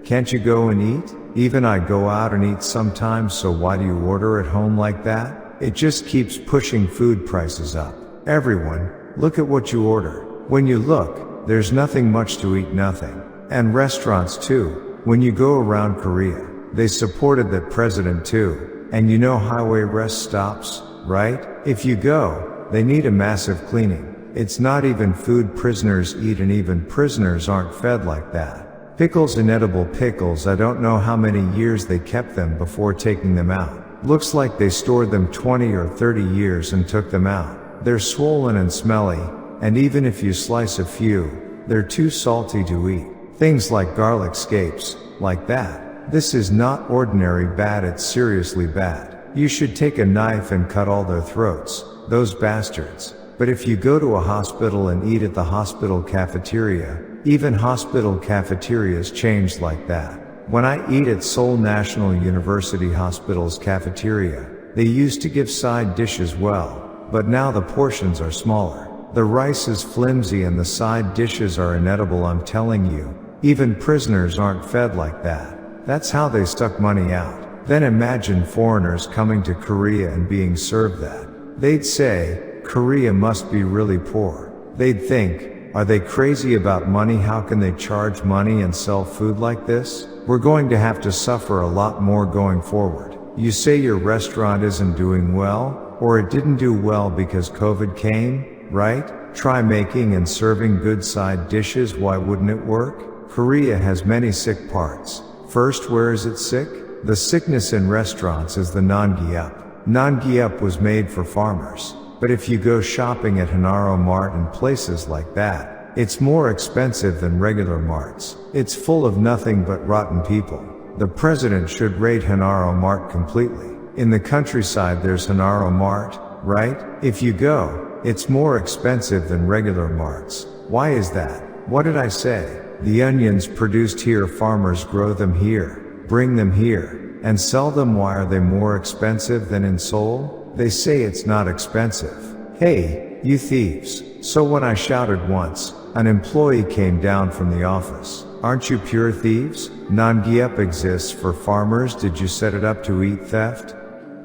Can't you go and eat? Even I go out and eat sometimes, so why do you order at home like that? It just keeps pushing food prices up. Everyone, look at what you order. When you look, there's nothing much to eat, nothing. And restaurants too. When you go around Korea, they supported that president too. And you know highway rest stops, right? If you go, they need a massive cleaning. It's not even food prisoners eat, and even prisoners aren't fed like that. Pickles, inedible pickles, I don't know how many years they kept them before taking them out. Looks like they stored them 20 or 30 years and took them out. They're swollen and smelly, and even if you slice a few, they're too salty to eat. Things like garlic scapes, like that. This is not ordinary bad, it's seriously bad. You should take a knife and cut all their throats, those bastards. But if you go to a hospital and eat at the hospital cafeteria, even hospital cafeterias changed like that. When I eat at Seoul National University Hospital's cafeteria, they used to give side dishes well, but now the portions are smaller. The rice is flimsy and the side dishes are inedible, I'm telling you. Even prisoners aren't fed like that. That's how they suck money out. Then imagine foreigners coming to Korea and being served that. They'd say, Korea must be really poor. They'd think, are they crazy about money? How can they charge money and sell food like this? We're going to have to suffer a lot more going forward. You say your restaurant isn't doing well, or it didn't do well because COVID came, right? Try making and serving good side dishes, why wouldn't it work? Korea has many sick parts. First, where is it sick? The sickness in restaurants is the non-gyap. Non-gyap was made for farmers. But if you go shopping at Hanaro Mart and places like that, it's more expensive than regular marts. It's full of nothing but rotten people. The president should raid Hanaro Mart completely. In the countryside there's Hanaro Mart, right? If you go, it's more expensive than regular marts. Why is that? What did I say? The onions produced here, farmers grow them here, bring them here, and sell them. Why are they more expensive than in Seoul? They say it's not expensive. Hey, you thieves. So when I shouted once, an employee came down from the office. Aren't you pure thieves? Non-gyap exists for farmers. Did you set it up to eat theft?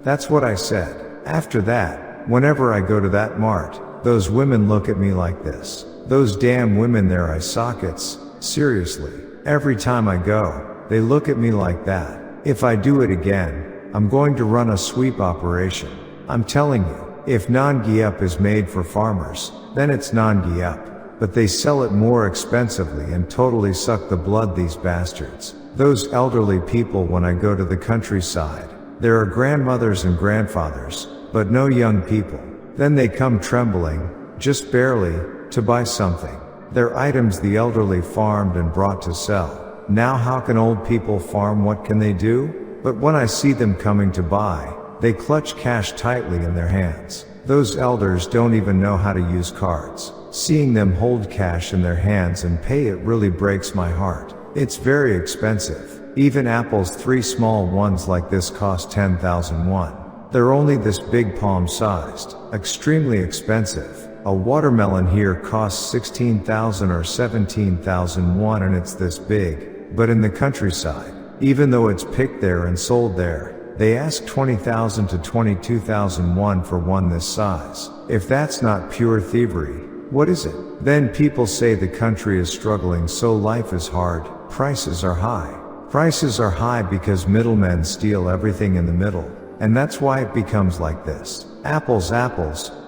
That's what I said. After that, whenever I go to that mart, those women look at me like this. Those damn women, their eye sockets. Seriously. Every time I go, they look at me like that. If I do it again, I'm going to run a sweep operation. I'm telling you, if non-gyap is made for farmers, then it's non-gyap. But they sell it more expensively and totally suck the blood, these bastards. Those elderly people, when I go to the countryside, there are grandmothers and grandfathers, but no young people. Then they come trembling, just barely, to buy something. They're items the elderly farmed and brought to sell. Now how can old people farm? What can they do? But when I see them coming to buy, they clutch cash tightly in their hands. Those elders don't even know how to use cards. Seeing them hold cash in their hands and pay, it really breaks my heart. It's very expensive. Even apples, 3 small ones like this, cost 10,000 won. They're only this big, palm-sized. Extremely expensive. A watermelon here costs 16,000 or 17,000 won, and it's this big. But in the countryside, even though it's picked there and sold there, they ask 20,000 to 22,000 won for one this size. If that's not pure thievery, what is it? Then people say the country is struggling, so life is hard. Prices are high. Prices are high because middlemen steal everything in the middle. And that's why it becomes like this. Apples,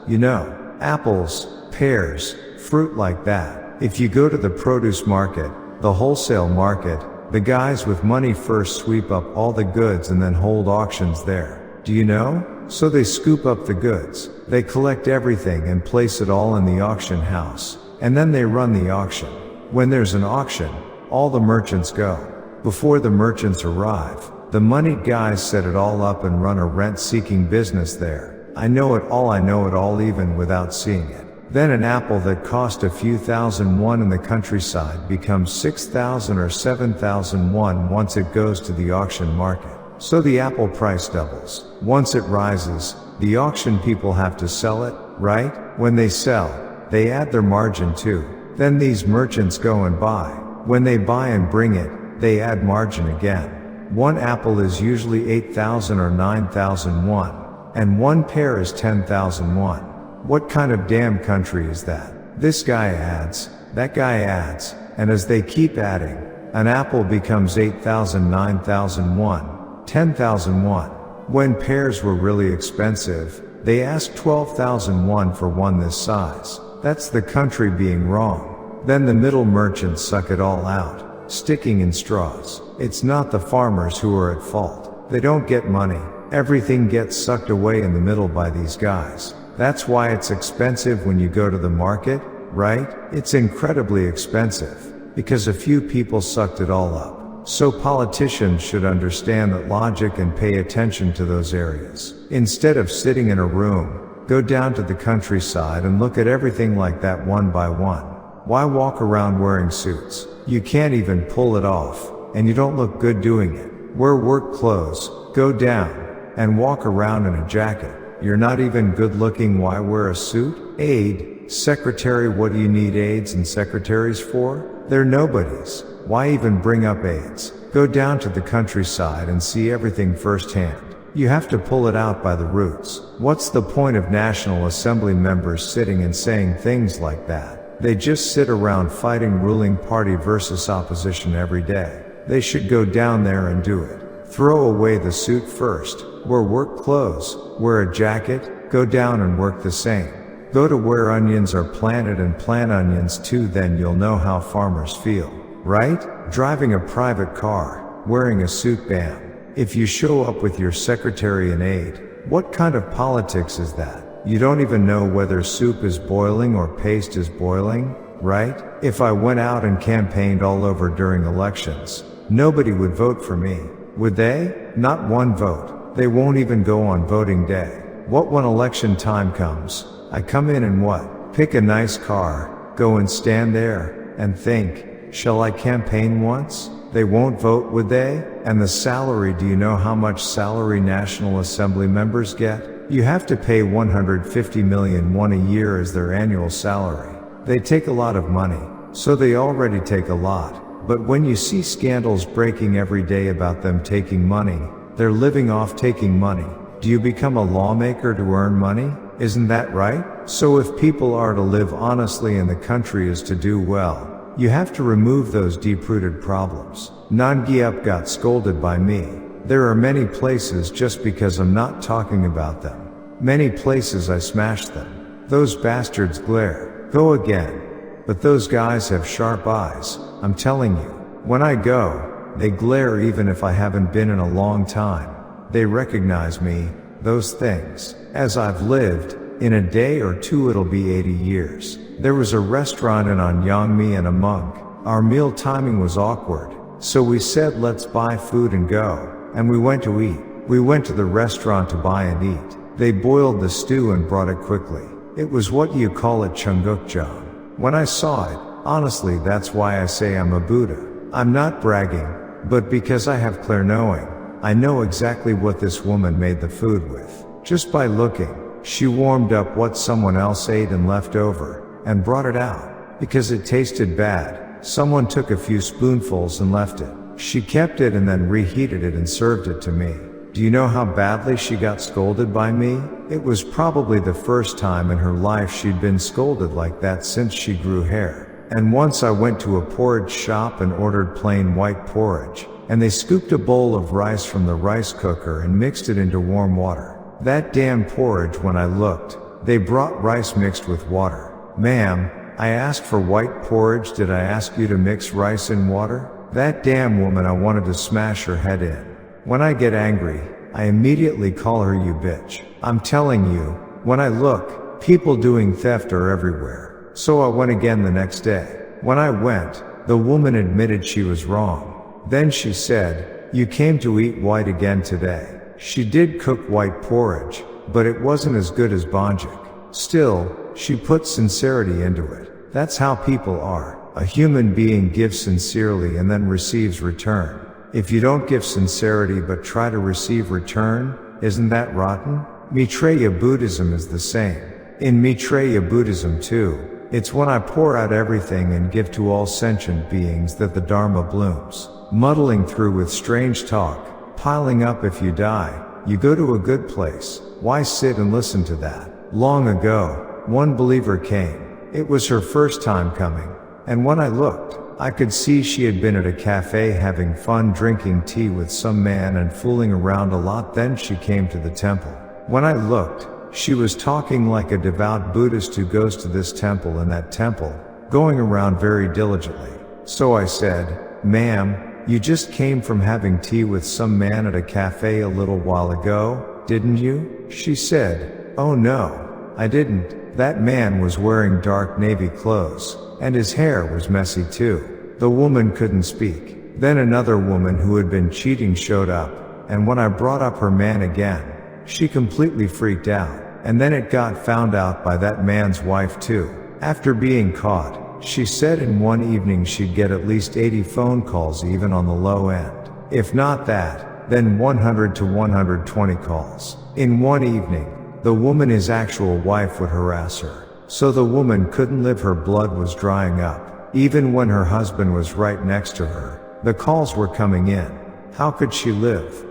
you know. Apples, pears, fruit like that. If you go to the produce market, the wholesale market, the guys with money first sweep up all the goods and then hold auctions there. Do you know? So they scoop up the goods, they collect everything and place it all in the auction house. And then they run the auction. When there's an auction, all the merchants go. Before the merchants arrive, The moneyed guys set it all up and run a rent-seeking business there. I know it all even without seeing it. Then an apple that cost a few thousand won in the countryside becomes 6,000 or 7,000 won once it goes to the auction market. So the apple price doubles. Once it rises, the auction people have to sell it, right? When they sell, they add their margin too. Then these merchants go and buy. When they buy and bring it, they add margin again. One apple is usually 8,000 or 9,000 won, and one pear is 10,000 won. What kind of damn country is that? This guy adds, that guy adds, and as they keep adding, an apple becomes 8,000, 9,000 won, 10,000 won. When pears were really expensive, they asked 12,000 won for one this size. That's the country being wrong. Then the middle merchants suck it all out, sticking in straws. It's not the farmers who are at fault. They don't get money. Everything gets sucked away in the middle by these guys. That's why it's expensive when you go to the market, right? It's incredibly expensive, because a few people sucked it all up. So politicians should understand that logic and pay attention to those areas. Instead of sitting in a room, go down to the countryside and look at everything like that one by one. Why walk around wearing suits? You can't even pull it off, and you don't look good doing it. Wear work clothes, go down, and walk around in a jacket. You're not even good looking, why wear a suit? Aide, secretary, what do you need aides and secretaries for? They're nobodies. Why even bring up aides? Go down to the countryside and see everything firsthand. You have to pull it out by the roots. What's the point of National Assembly members sitting and saying things like that? They just sit around fighting ruling party versus opposition every day. They should go down there and do it. Throw away the suit first. Wear work clothes, wear a jacket, go down and work the same. Go to where onions are planted and plant onions too, then you'll know how farmers feel, right? Driving a private car, wearing a suit, bam. If you show up with your secretary and aide, what kind of politics is that? You don't even know whether soup is boiling or paste is boiling, right? If I went out and campaigned all over during elections, nobody would vote for me, would they? Not one vote. They won't even go on voting day. What when election time comes? I come in and what? Pick a nice car, go and stand there, and think, shall I campaign once? They won't vote, would they? And the salary, do you know how much salary National Assembly members get? You have to pay 150 million won a year as their annual salary. They take a lot of money, so they already take a lot. But when you see scandals breaking every day about them taking money, they're living off taking money. Do you become a lawmaker to earn money? Isn't that right? So if people are to live honestly and the country is to do well, you have to remove those deep-rooted problems. Nangiup got scolded by me. There are many places just because I'm not talking about them. Many places I smashed them. Those bastards glare. Go again. But those guys have sharp eyes, I'm telling you. When I go, they glare even if I haven't been in a long time. They recognize me, those things. As I've lived, in a day or two it'll be 80 years. There was a restaurant in Anyang, me and a monk. Our meal timing was awkward, so we said let's buy food and go. And we went to eat. We went to the restaurant to buy and eat. They boiled the stew and brought it quickly. It was what you call it Chungukjeon. When I saw it, honestly that's why I say I'm a Buddha. I'm not bragging, but because I have clear knowing, I know exactly what this woman made the food with. Just by looking, she warmed up what someone else ate and left over, and brought it out. Because it tasted bad, someone took a few spoonfuls and left it. She kept it and then reheated it and served it to me. Do you know how badly she got scolded by me? It was probably the first time in her life she'd been scolded like that since she grew hair. And once I went to a porridge shop and ordered plain white porridge, and they scooped a bowl of rice from the rice cooker and mixed it into warm water. That damn porridge, when I looked, they brought rice mixed with water. Ma'am, I asked for white porridge, did I ask you to mix rice in water? That damn woman, I wanted to smash her head in. When I get angry, I immediately call her you bitch. I'm telling you, when I look, people doing theft are everywhere. So I went again the next day. When I went, the woman admitted she was wrong. Then she said, "You came to eat white again today." She did cook white porridge, but it wasn't as good as Bonjik. Still, she put sincerity into it. That's how people are. A human being gives sincerely and then receives return. If you don't give sincerity but try to receive return, isn't that rotten? Maitreya Buddhism is the same. In Maitreya Buddhism too, it's when I pour out everything and give to all sentient beings that the Dharma blooms. Muddling through with strange talk, piling up if you die, you go to a good place. Why sit and listen to that? Long ago, one believer came. It was her first time coming. And when I looked, I could see she had been at a cafe having fun drinking tea with some man and fooling around a lot. Then she came to the temple. When I looked, she was talking like a devout Buddhist who goes to this temple and that temple, going around very diligently. So I said, "Ma'am, you just came from having tea with some man at a cafe a little while ago, didn't you?" She said, "Oh no, I didn't. That man was wearing dark navy clothes, and his hair was messy too." The woman couldn't speak. Then another woman who had been cheating showed up, and when I brought up her man again, she completely freaked out. And then it got found out by that man's wife too. After being caught, she said in one evening she'd get at least 80 phone calls even on the low end. If not that, then 100 to 120 calls. In one evening, the woman, his actual wife, would harass her. So the woman couldn't live, her blood was drying up. Even when her husband was right next to her, the calls were coming in. How could she live?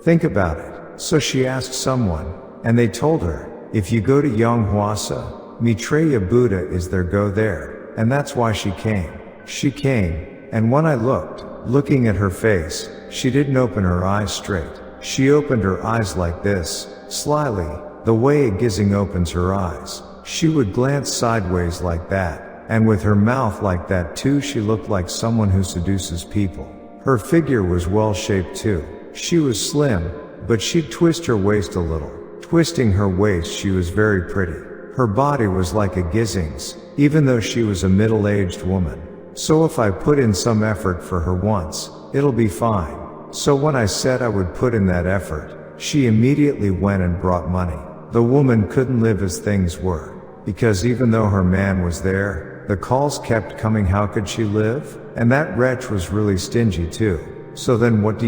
Think about it. So she asked someone, and they told her, "If you go to Yonghwasa, Maitreya Buddha is there, go there." And that's why she came. She came, and when I looked, looking at her face, she didn't open her eyes straight. She opened her eyes like this, slyly, the way a gizzing opens her eyes. She would glance sideways like that, and with her mouth like that too. She looked like someone who seduces people. Her figure was well shaped too. She was slim, but she'd twist her waist a little. Twisting her waist, she was very pretty. Her body was like a gizzing's, even though she was a middle-aged woman. So if I put in some effort for her once, it'll be fine. So when I said I would put in that effort, she immediately went and brought money. The woman couldn't live as things were, because even though her man was there, the calls kept coming. How could she live? And that wretch was really stingy too. So then what do?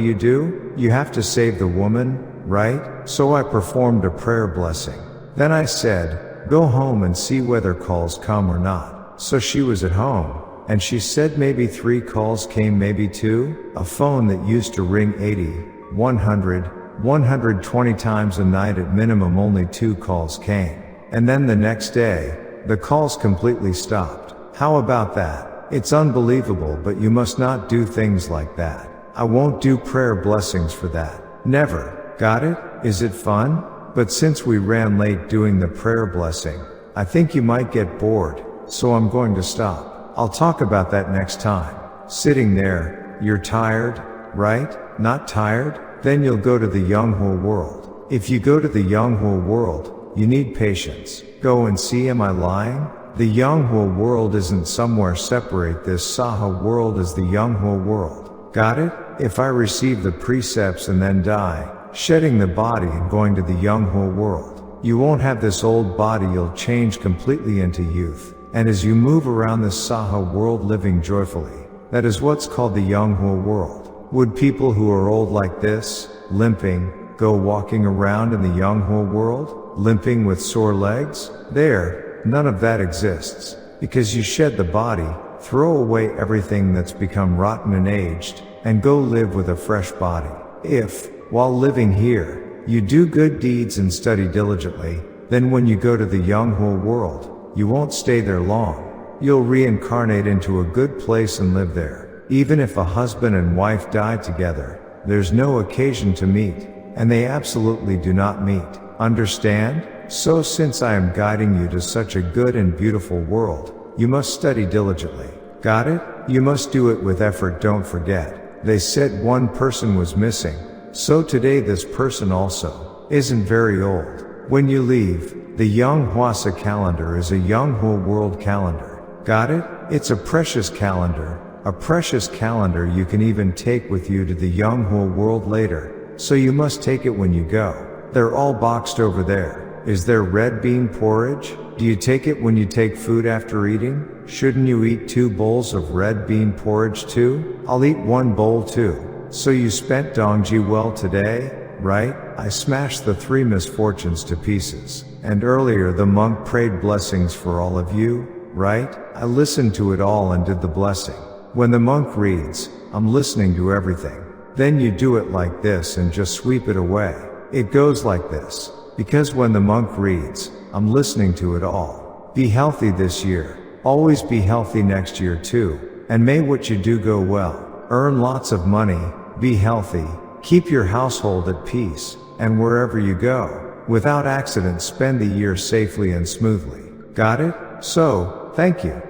You have to save the woman, right? So I performed a prayer blessing. Then I said, "Go home and see whether calls come or not." So she was at home, and she said maybe 3 calls came, maybe 2. A phone that used to ring 80, 100, 120 times a night at minimum, only 2 calls came. And then the next day, the calls completely stopped. How about that? It's unbelievable, but you must not do things like that. I won't do prayer blessings for that. Never. Got it? Is it fun? But since we ran late doing the prayer blessing, I think you might get bored, so I'm going to stop. I'll talk about that next time. Sitting there, you're tired, right? Not tired? Then you'll go to the Yonghwa world. If you go to the Yonghwa world, you need patience. Go and see. Am I lying? The Yonghwa world isn't somewhere separate. This Saha world is the Yonghwa world. Got it? If I receive the precepts and then die, shedding the body and going to the Yonghwa world, you won't have this old body. You'll change completely into youth. And as you move around this Saha world living joyfully, that is what's called the Yonghwa world. Would people who are old like this, limping, go walking around in the Yonghwa world, limping with sore legs? There, none of that exists. Because you shed the body, throw away everything that's become rotten and aged, and go live with a fresh body. If, while living here, you do good deeds and study diligently, then when you go to the Yonghwa world, you won't stay there long. You'll reincarnate into a good place and live there. Even if a husband and wife die together, there's no occasion to meet, and they absolutely do not meet. Understand? So since I am guiding you to such a good and beautiful world, you must study diligently. Got it? You must do it with effort. Don't forget. They said one person was missing. So today this person also isn't very old. When you leave, the Yonghwasa calendar is a Yonghwa world calendar. Got it? It's a precious calendar, a precious calendar you can even take with you to the Yonghwa world later, so you must take it when you go. They're all boxed over there. Is there red bean porridge? Do you take it when you take food after eating? Shouldn't you eat 2 bowls of red bean porridge too? I'll eat 1 bowl too. So you spent Dongji well today, right? I smashed the 3 misfortunes to pieces. And earlier the monk prayed blessings for all of you, right? I listened to it all and did the blessing. When the monk reads, I'm listening to everything. Then you do it like this and just sweep it away. It goes like this. Because when the monk reads, I'm listening to it all. Be healthy this year. Always be healthy next year too. And may what you do go well. Earn lots of money. Be healthy. Keep your household at peace. And wherever you go, without accident, spend the year safely and smoothly. Got it? So, thank you.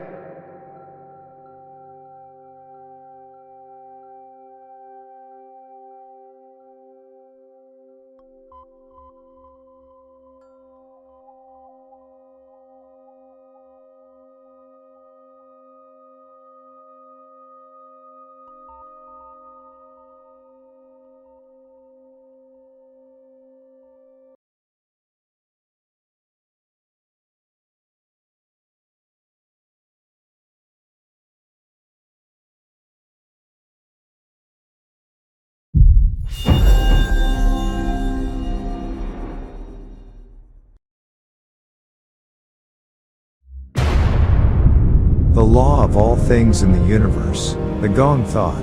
The law of all things in the universe, the Gong Thought.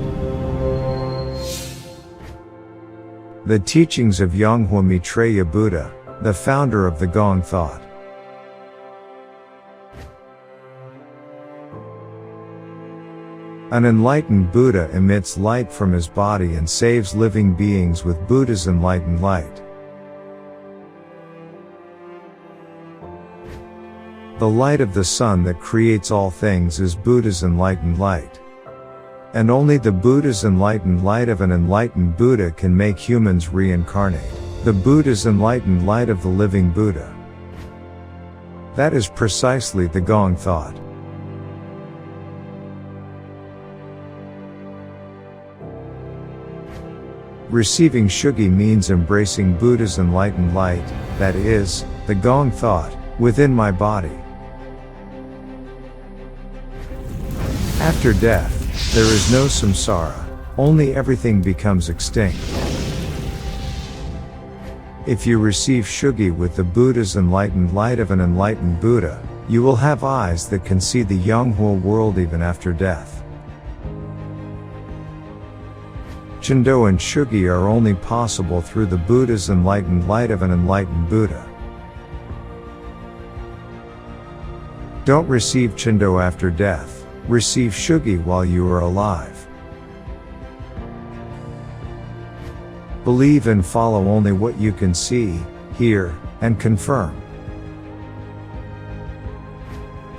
The teachings of Yonghwa Buddha, the founder of the Gong Thought. An enlightened Buddha emits light from his body and saves living beings with Buddha's enlightened light. The light of the sun that creates all things is Buddha's enlightened light. And only the Buddha's enlightened light of an enlightened Buddha can make humans reincarnate. The Buddha's enlightened light of the living Buddha. That is precisely the Gong Thought. Receiving Shugi means embracing Buddha's enlightened light, that is, the Gong Thought, within my body. After death, there is no samsara, only everything becomes extinct. If you receive Shugi with the Buddha's enlightened light of an enlightened Buddha, you will have eyes that can see the Yonghwa world even after death. Chendo and Shugi are only possible through the Buddha's enlightened light of an enlightened Buddha. Don't receive Chendo after death. Receive Shugi while you are alive. Believe and follow only what you can see, hear, and confirm.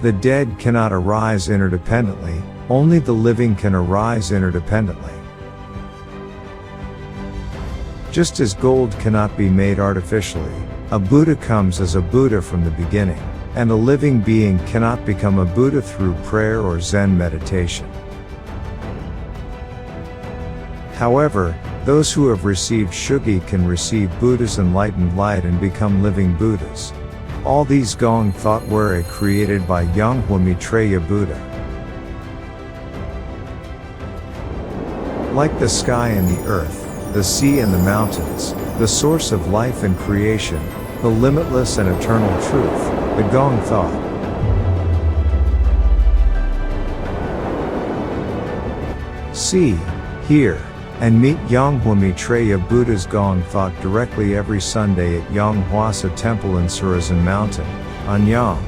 The dead cannot arise interdependently, only the living can arise interdependently. Just as gold cannot be made artificially, a Buddha comes as a Buddha from the beginning. And a living being cannot become a Buddha through prayer or Zen meditation. However, those who have received Shugi can receive Buddha's enlightened light and become living Buddhas. All these Gong Thought were created by Yonghwa Buddha. Like the sky and the earth, the sea and the mountains, the source of life and creation, the limitless and eternal truth, the Gong Thought. See, hear, and meet Yonghwa Buddha's Gong Thought directly every Sunday at Yonghwasa Temple in Surisan Mountain, Anyang.